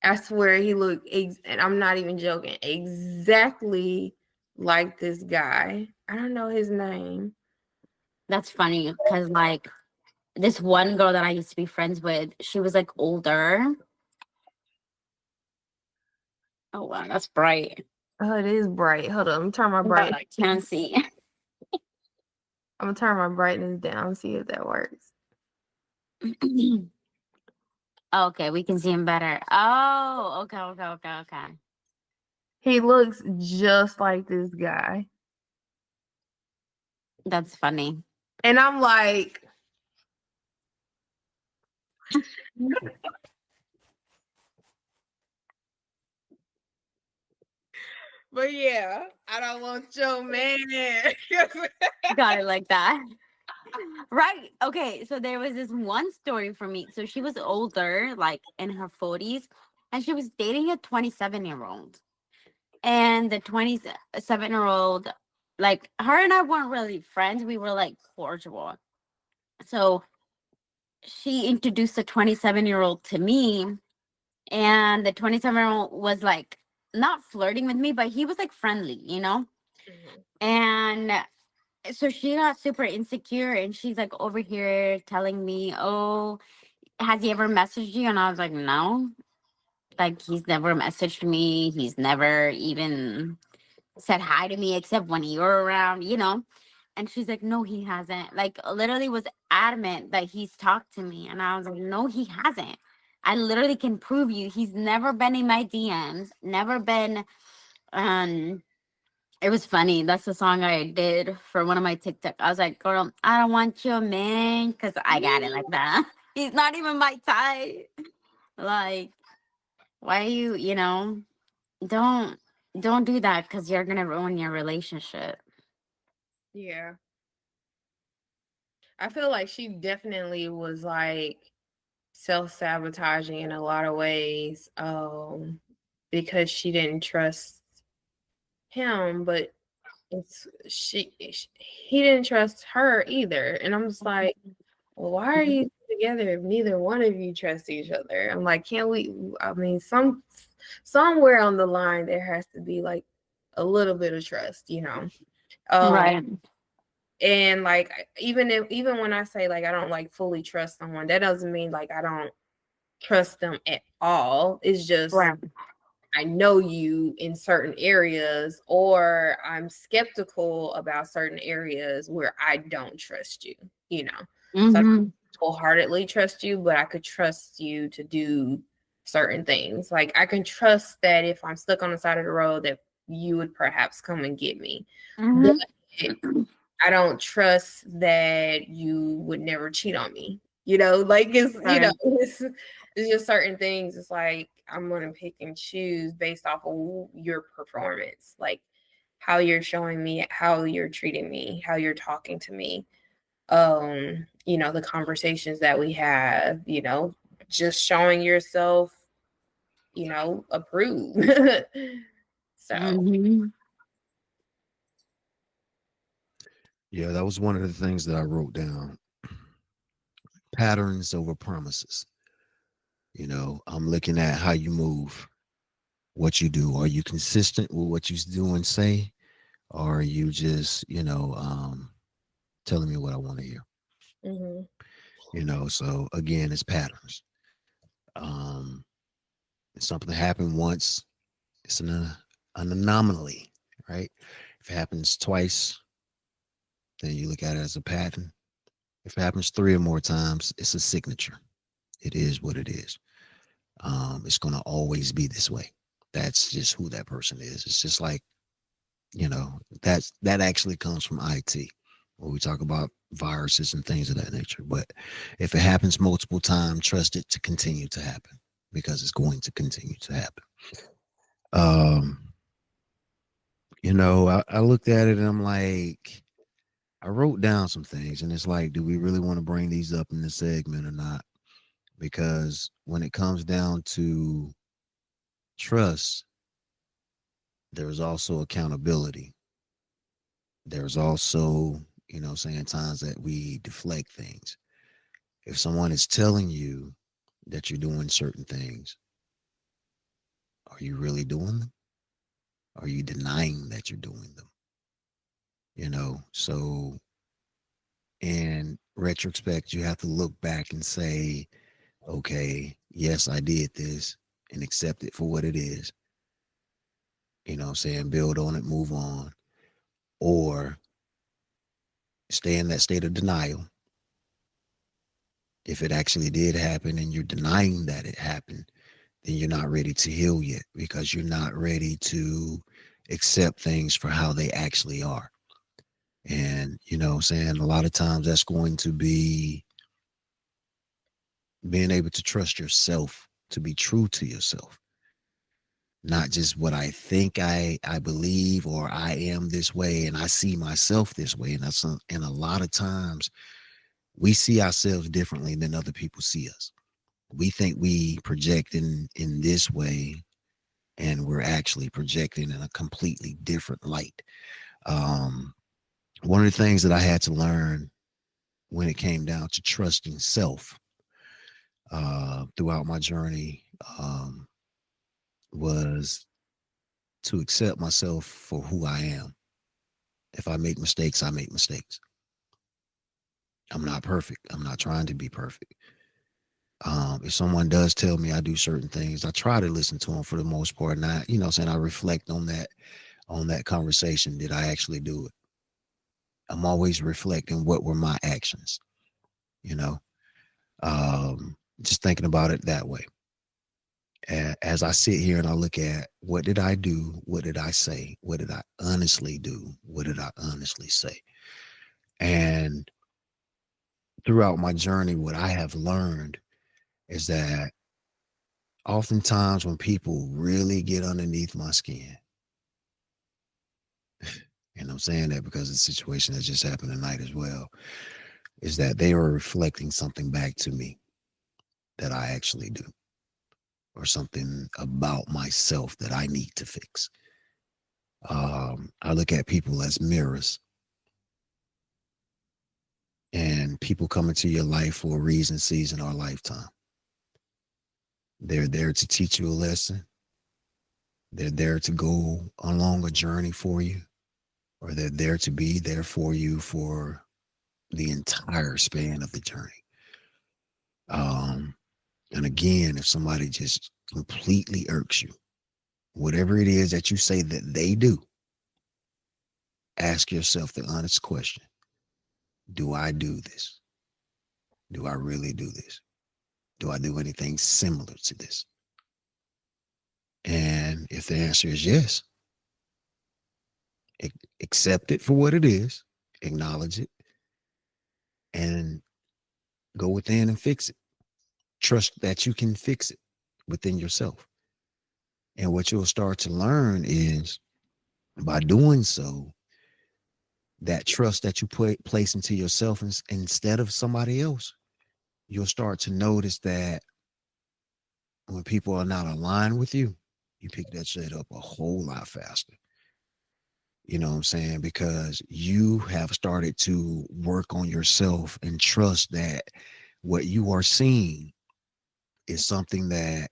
I swear he looked and I'm not even joking, exactly like this guy. I don't know his name. That's funny because like this one girl that I used to be friends with, she was like older. Oh wow, that's bright. Oh, it is bright. Hold on, I'm turn my brightness. I can't see. I'm gonna turn my brightness down, see if that works. Okay, we can see him better. Oh, okay. He looks just like this guy. That's funny. And I'm like, but yeah, I don't want your man. Got it like that. Right. Okay. So there was this one story for me. So she was older, like in her 40s, and she was dating a 27-year-old. And the 27-year-old, like her and I weren't really friends. We were like cordial. So she introduced the 27-year-old to me, and the 27-year-old was like not flirting with me, but he was like friendly, you know? And so she got super insecure, and she's like over here telling me, oh, has he ever messaged you? And I was like, no, like he's never messaged me. He's never even said hi to me except when you're around, you know? And she's like, no, he hasn't. Like literally was adamant that he's talked to me. And I was like, no, he hasn't. I literally can prove you. He's never been in my DMs, never been. It was funny. That's the song I did for one of my TikTok. I was like, girl, I don't want your man, because I got it like that. He's not even my type. Like, why you know, don't don't do that because you're gonna ruin your relationship. Yeah. I feel like she definitely was like self-sabotaging in a lot of ways, because she didn't trust him, but he didn't trust her either. And I'm just like, well, why are you together if neither one of you trust each other? I'm like, can't we? I mean, somewhere on the line there has to be like a little bit of trust, you know. Right. And like even when I say like I don't like fully trust someone, that doesn't mean like I don't trust them at all. It's just Right. I know you in certain areas, or I'm skeptical about certain areas where I don't trust you, you know. So I Mm-hmm. wholeheartedly trust you, but I could trust you to do certain things. Like I can trust that if I'm stuck on the side of the road that you would perhaps come and get me. But Mm-hmm. I don't trust that you would never cheat on me. You know, like it's Right. it's just certain things. It's like I'm gonna pick and choose based off of your performance, like how you're showing me, how you're treating me, how you're talking to me. You know, the conversations that we have, you know, just showing yourself, you know, approved. So Mm-hmm. Yeah, that was one of the things that I wrote down. Patterns over promises. You know, I'm looking at how you move, what you do. Are you consistent with what you do and say? Or are you just, telling me what I want to hear? mhm, So again, it's patterns. Um, if something happened once, it's an anomaly, right? If it happens twice, then you look at it as a pattern. If it happens three or more times, it's a signature. It is what it is. It's going to always be this way. That's just who that person is. It's just like, that actually comes from IT, where we talk about viruses and things of that nature. But if it happens multiple times, trust it to continue to happen, because it's going to continue to happen. Um, I looked at it and I'm like, I wrote down some things, and it's like, do we really want to bring these up in this segment or not? Because when it comes down to trust, there's also accountability. There's also, saying times that we deflect things. If someone is telling you that you're doing certain things, are you really doing them? Are you denying that you're doing them? So in retrospect, you have to look back and say, okay, yes, I did this, and accept it for what it is. Saying build on it, move on, or stay in that state of denial. If it actually did happen and you're denying that it happened, then you're not ready to heal yet, because you're not ready to accept things for how they actually are. And, saying a lot of times that's going to be being able to trust yourself, to be true to yourself, not just what I think I believe, or I am this way and I see myself this way. And a lot of times we see ourselves differently than other people see us. We think we project in this way, and we're actually projecting in a completely different light. Um, One of the things that I had to learn when it came down to trusting self, throughout my journey, was to accept myself for who I am. If I make mistakes, I make mistakes. I'm not perfect. I'm not trying to be perfect. If someone does tell me I do certain things, I try to listen to them for the most part. And I reflect on that conversation. Did I actually do it? I'm always reflecting what were my actions, you know, just thinking about it that way. As I sit here and I look at, what did I do? What did I say? What did I honestly do? What did I honestly say? And throughout my journey, what I have learned is that Oftentimes when people really get underneath my skin, and I'm saying that because of the situation that just happened tonight as well, is that they are reflecting something back to me that I actually do, or something about myself that I need to fix. I look at people as mirrors, and people come into your life for a reason, season, or lifetime. They're there to teach you a lesson. They're there to go along a journey for you, or they're there to be there for you for the entire span of the journey. And again, if somebody just completely irks you, whatever it is that you say that they do, ask yourself the honest question: do I do this? Do I really do this? Do I do anything similar to this? And if the answer is yes, accept it for what it is, acknowledge it, and go within and fix it. Trust that you can fix it within yourself. And what you'll start to learn is, by doing so, that trust that you place into yourself instead of somebody else, you'll start to notice that when people are not aligned with you, you pick that shit up a whole lot faster. You know what I'm saying? Because you have started to work on yourself and trust that what you are seeing is something that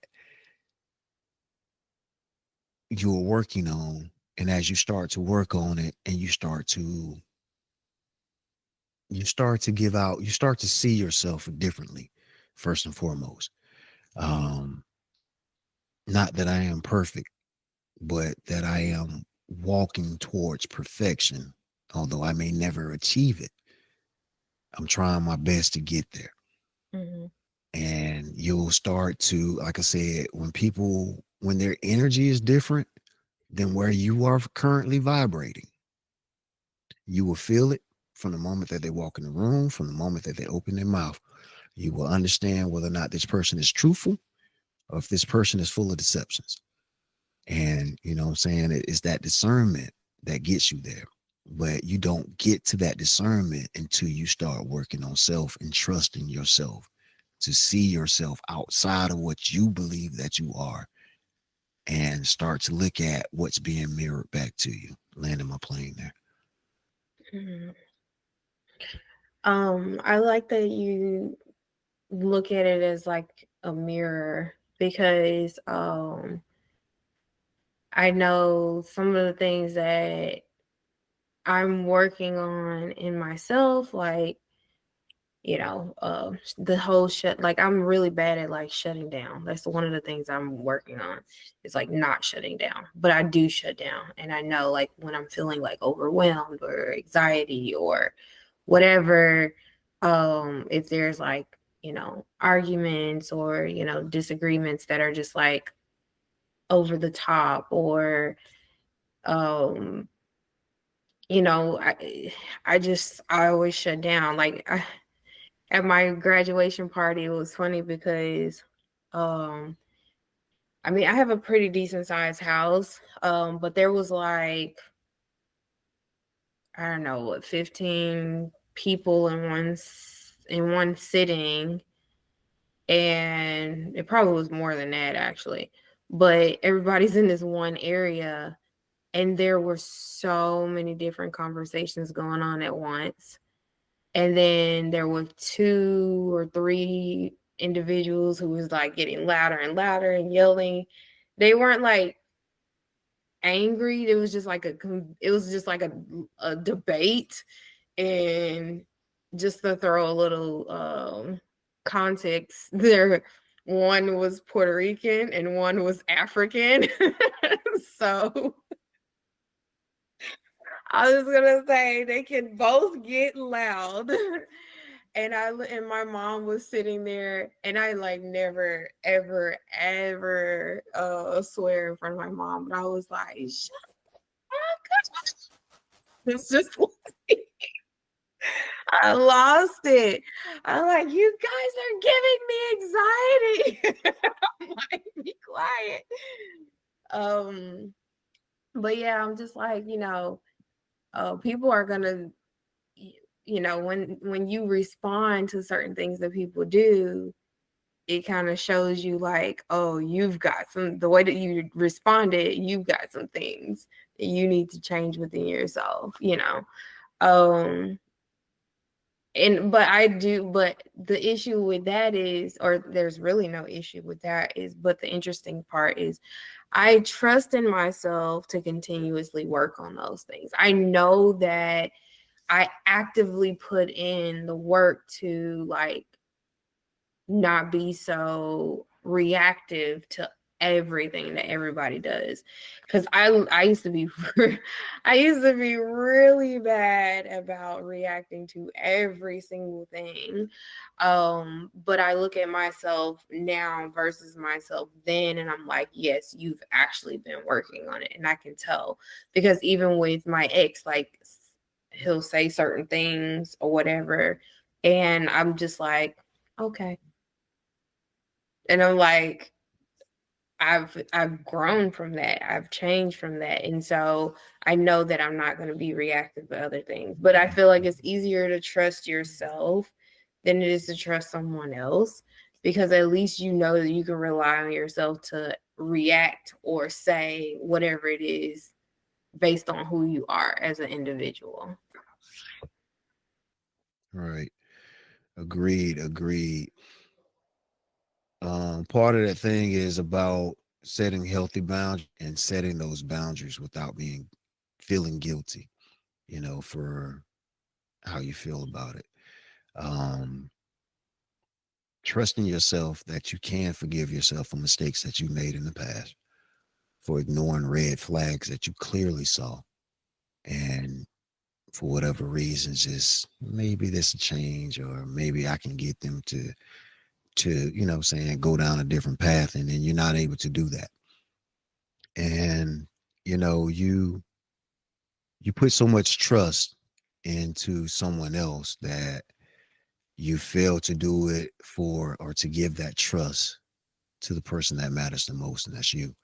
you're working on. And as you start to work on it, and you start to give out, you start to see yourself differently, first and foremost. Um, Not that I am perfect, but that I am walking towards perfection, although I may never achieve it. I'm trying my best to get there. Mhm. And you'll start to, like I said, when their energy is different than where you are currently vibrating, you will feel it from the moment that they walk in the room, from the moment that they open their mouth. You will understand whether or not this person is truthful, or if this person is full of deceptions. And you know what I'm saying? It's that discernment that gets you there. But you don't get to that discernment until you start working on self and trusting yourself to see yourself outside of what you believe that you are, and start to look at what's being mirrored back to you. Landing my plane there. Mhm. I like that you look at it as like a mirror, because I know some of the things that I'm working on in myself, like, the whole like, I'm really bad at like shutting down. That's one of the things I'm working on. It's like not shutting down, but I do shut down. And I know, like, when I'm feeling like overwhelmed or anxiety or whatever, if there's like, arguments or, disagreements that are just like over the top, or, um, I always shut down. Like, at my graduation party, it was funny because, I mean, I have a pretty decent sized house, but there was like, I don't know, 15 people in one sitting, and it probably was more than that actually. But everybody's in this one area, and there were so many different conversations going on at once. And then there were 2 or 3 individuals who was like getting louder and louder and yelling. They weren't like angry. It was just like a debate. And just to throw a little context there, one was Puerto Rican and one was African. So I was gonna say they can both get loud. And my mom was sitting there, and I like never ever ever swear in front of my mom, but I was like, shut up. It's just like, I lost it. I'm like, you guys are giving me anxiety. I'm like, be quiet. But yeah, I'm just like, people are gonna, when you respond to certain things that people do, it kind of shows you like, oh, the way that you responded, you've got some things that you need to change within yourself, Um, but the issue with that is, or there's really no issue with that but the interesting part is I trust in myself to continuously work on those things. I know that I actively put in the work to like not be so reactive to everything that everybody does, because I used to be I used to be really bad about reacting to every single thing. But I look at myself now versus myself then, and I'm like, yes, you've actually been working on it, and I can tell, because even with my ex, like he'll say certain things or whatever, and I'm just like, okay. And I'm like, I've grown from that. I've changed from that. And so I know that I'm not going to be reactive to other things. But I feel like it's easier to trust yourself than it is to trust someone else, because at least you know that you can rely on yourself to react or say whatever it is based on who you are as an individual. Right. Agreed. Part of that thing is about setting healthy boundaries and setting those boundaries without feeling guilty, for how you feel about it. Um, Trusting yourself that you can forgive yourself for mistakes that you made in the past, for ignoring red flags that you clearly saw, and for whatever reasons, just maybe this will change, or maybe I can get them to saying go down a different path, and then you're not able to do that. And you put so much trust into someone else that you fail to do it for, or to give that trust to the person that matters the most, and that's you.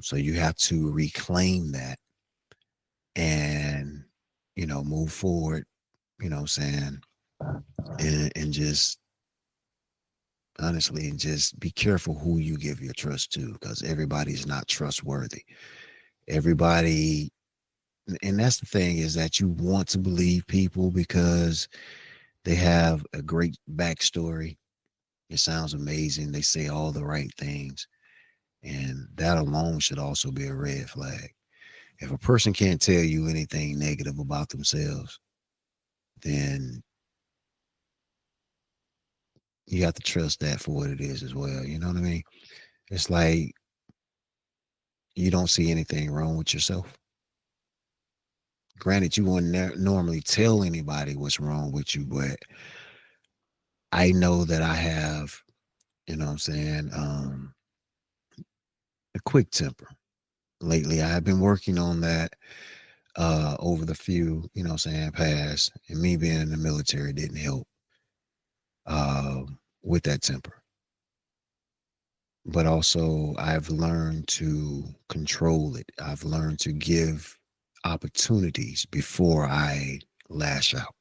So you have to reclaim that and move forward, saying, and just honestly, and just be careful who you give your trust to, because everybody's not trustworthy. Everybody, and that's the thing, is that you want to believe people because they have a great backstory. It sounds amazing. They say all the right things. And that alone should also be a red flag. If a person can't tell you anything negative about themselves, then you have to trust that for what it is as well. You know what I mean? It's like you don't see anything wrong with yourself. Granted, you wouldn't normally tell anybody what's wrong with you, but I know that I have, you know what I'm saying, a quick temper. Lately, I have been working on that over the few, past, and me being in the military didn't help with that temper. But also, I've learned to control it. I've learned to give opportunities before I lash out.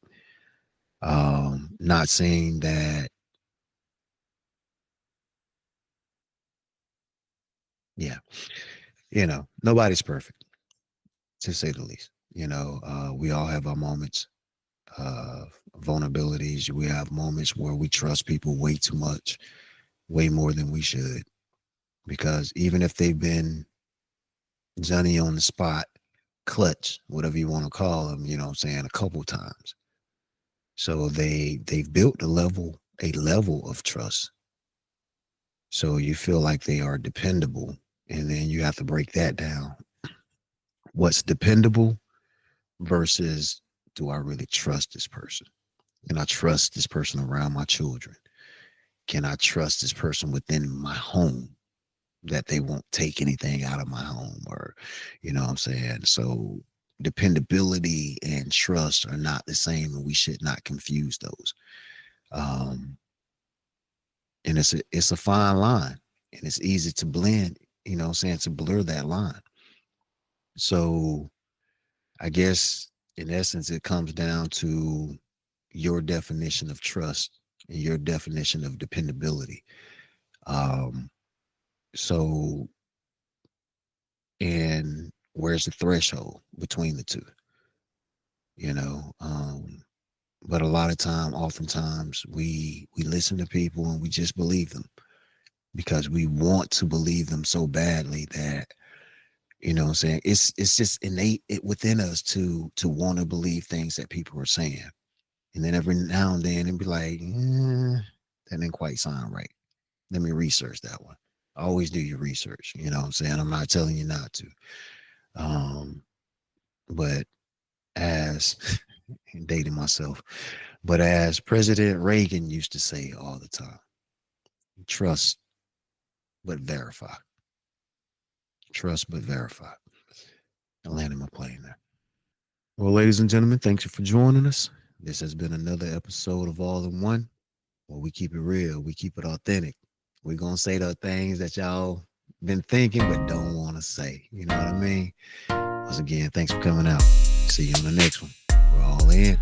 Not saying that, yeah, nobody's perfect, to say the least. We all have our moments of vulnerabilities. We have moments where we trust people way too much, way more than we should, because even if they've been Johnny on the spot, clutch, whatever you want to call them, a couple times. So they've built a level of trust. So you feel like they are dependable. And then you have to break that down. What's dependable versus, do I really trust this person? Can I trust this person around my children? Can I trust this person within my home, that they won't take anything out of my home, or, what I'm saying? So dependability and trust are not the same, and we should not confuse those. And it's a fine line, and it's easy to blend, to blur that line. So I guess in essence, it comes down to your definition of trust and your definition of dependability. So, and where's the threshold between the two? But a lot of oftentimes we listen to people and we just believe them because we want to believe them so badly that, it's just innate within us to want to believe things that people are saying. And then every now and then it'd be like, that didn't quite sound right. Let me research that one. Always do your research. You know what I'm saying? I'm not telling you not to. But as dating myself, but as President Reagan used to say all the time, trust but verify. Trust but verify. I landed my plane there. Well, ladies and gentlemen, thank you for joining us. This has been another episode of All in One, where we keep it real, we keep it authentic. We're going to say the things that y'all been thinking but don't want to say. You know what I mean? Once again, thanks for coming out. See you on the next one. We're all in.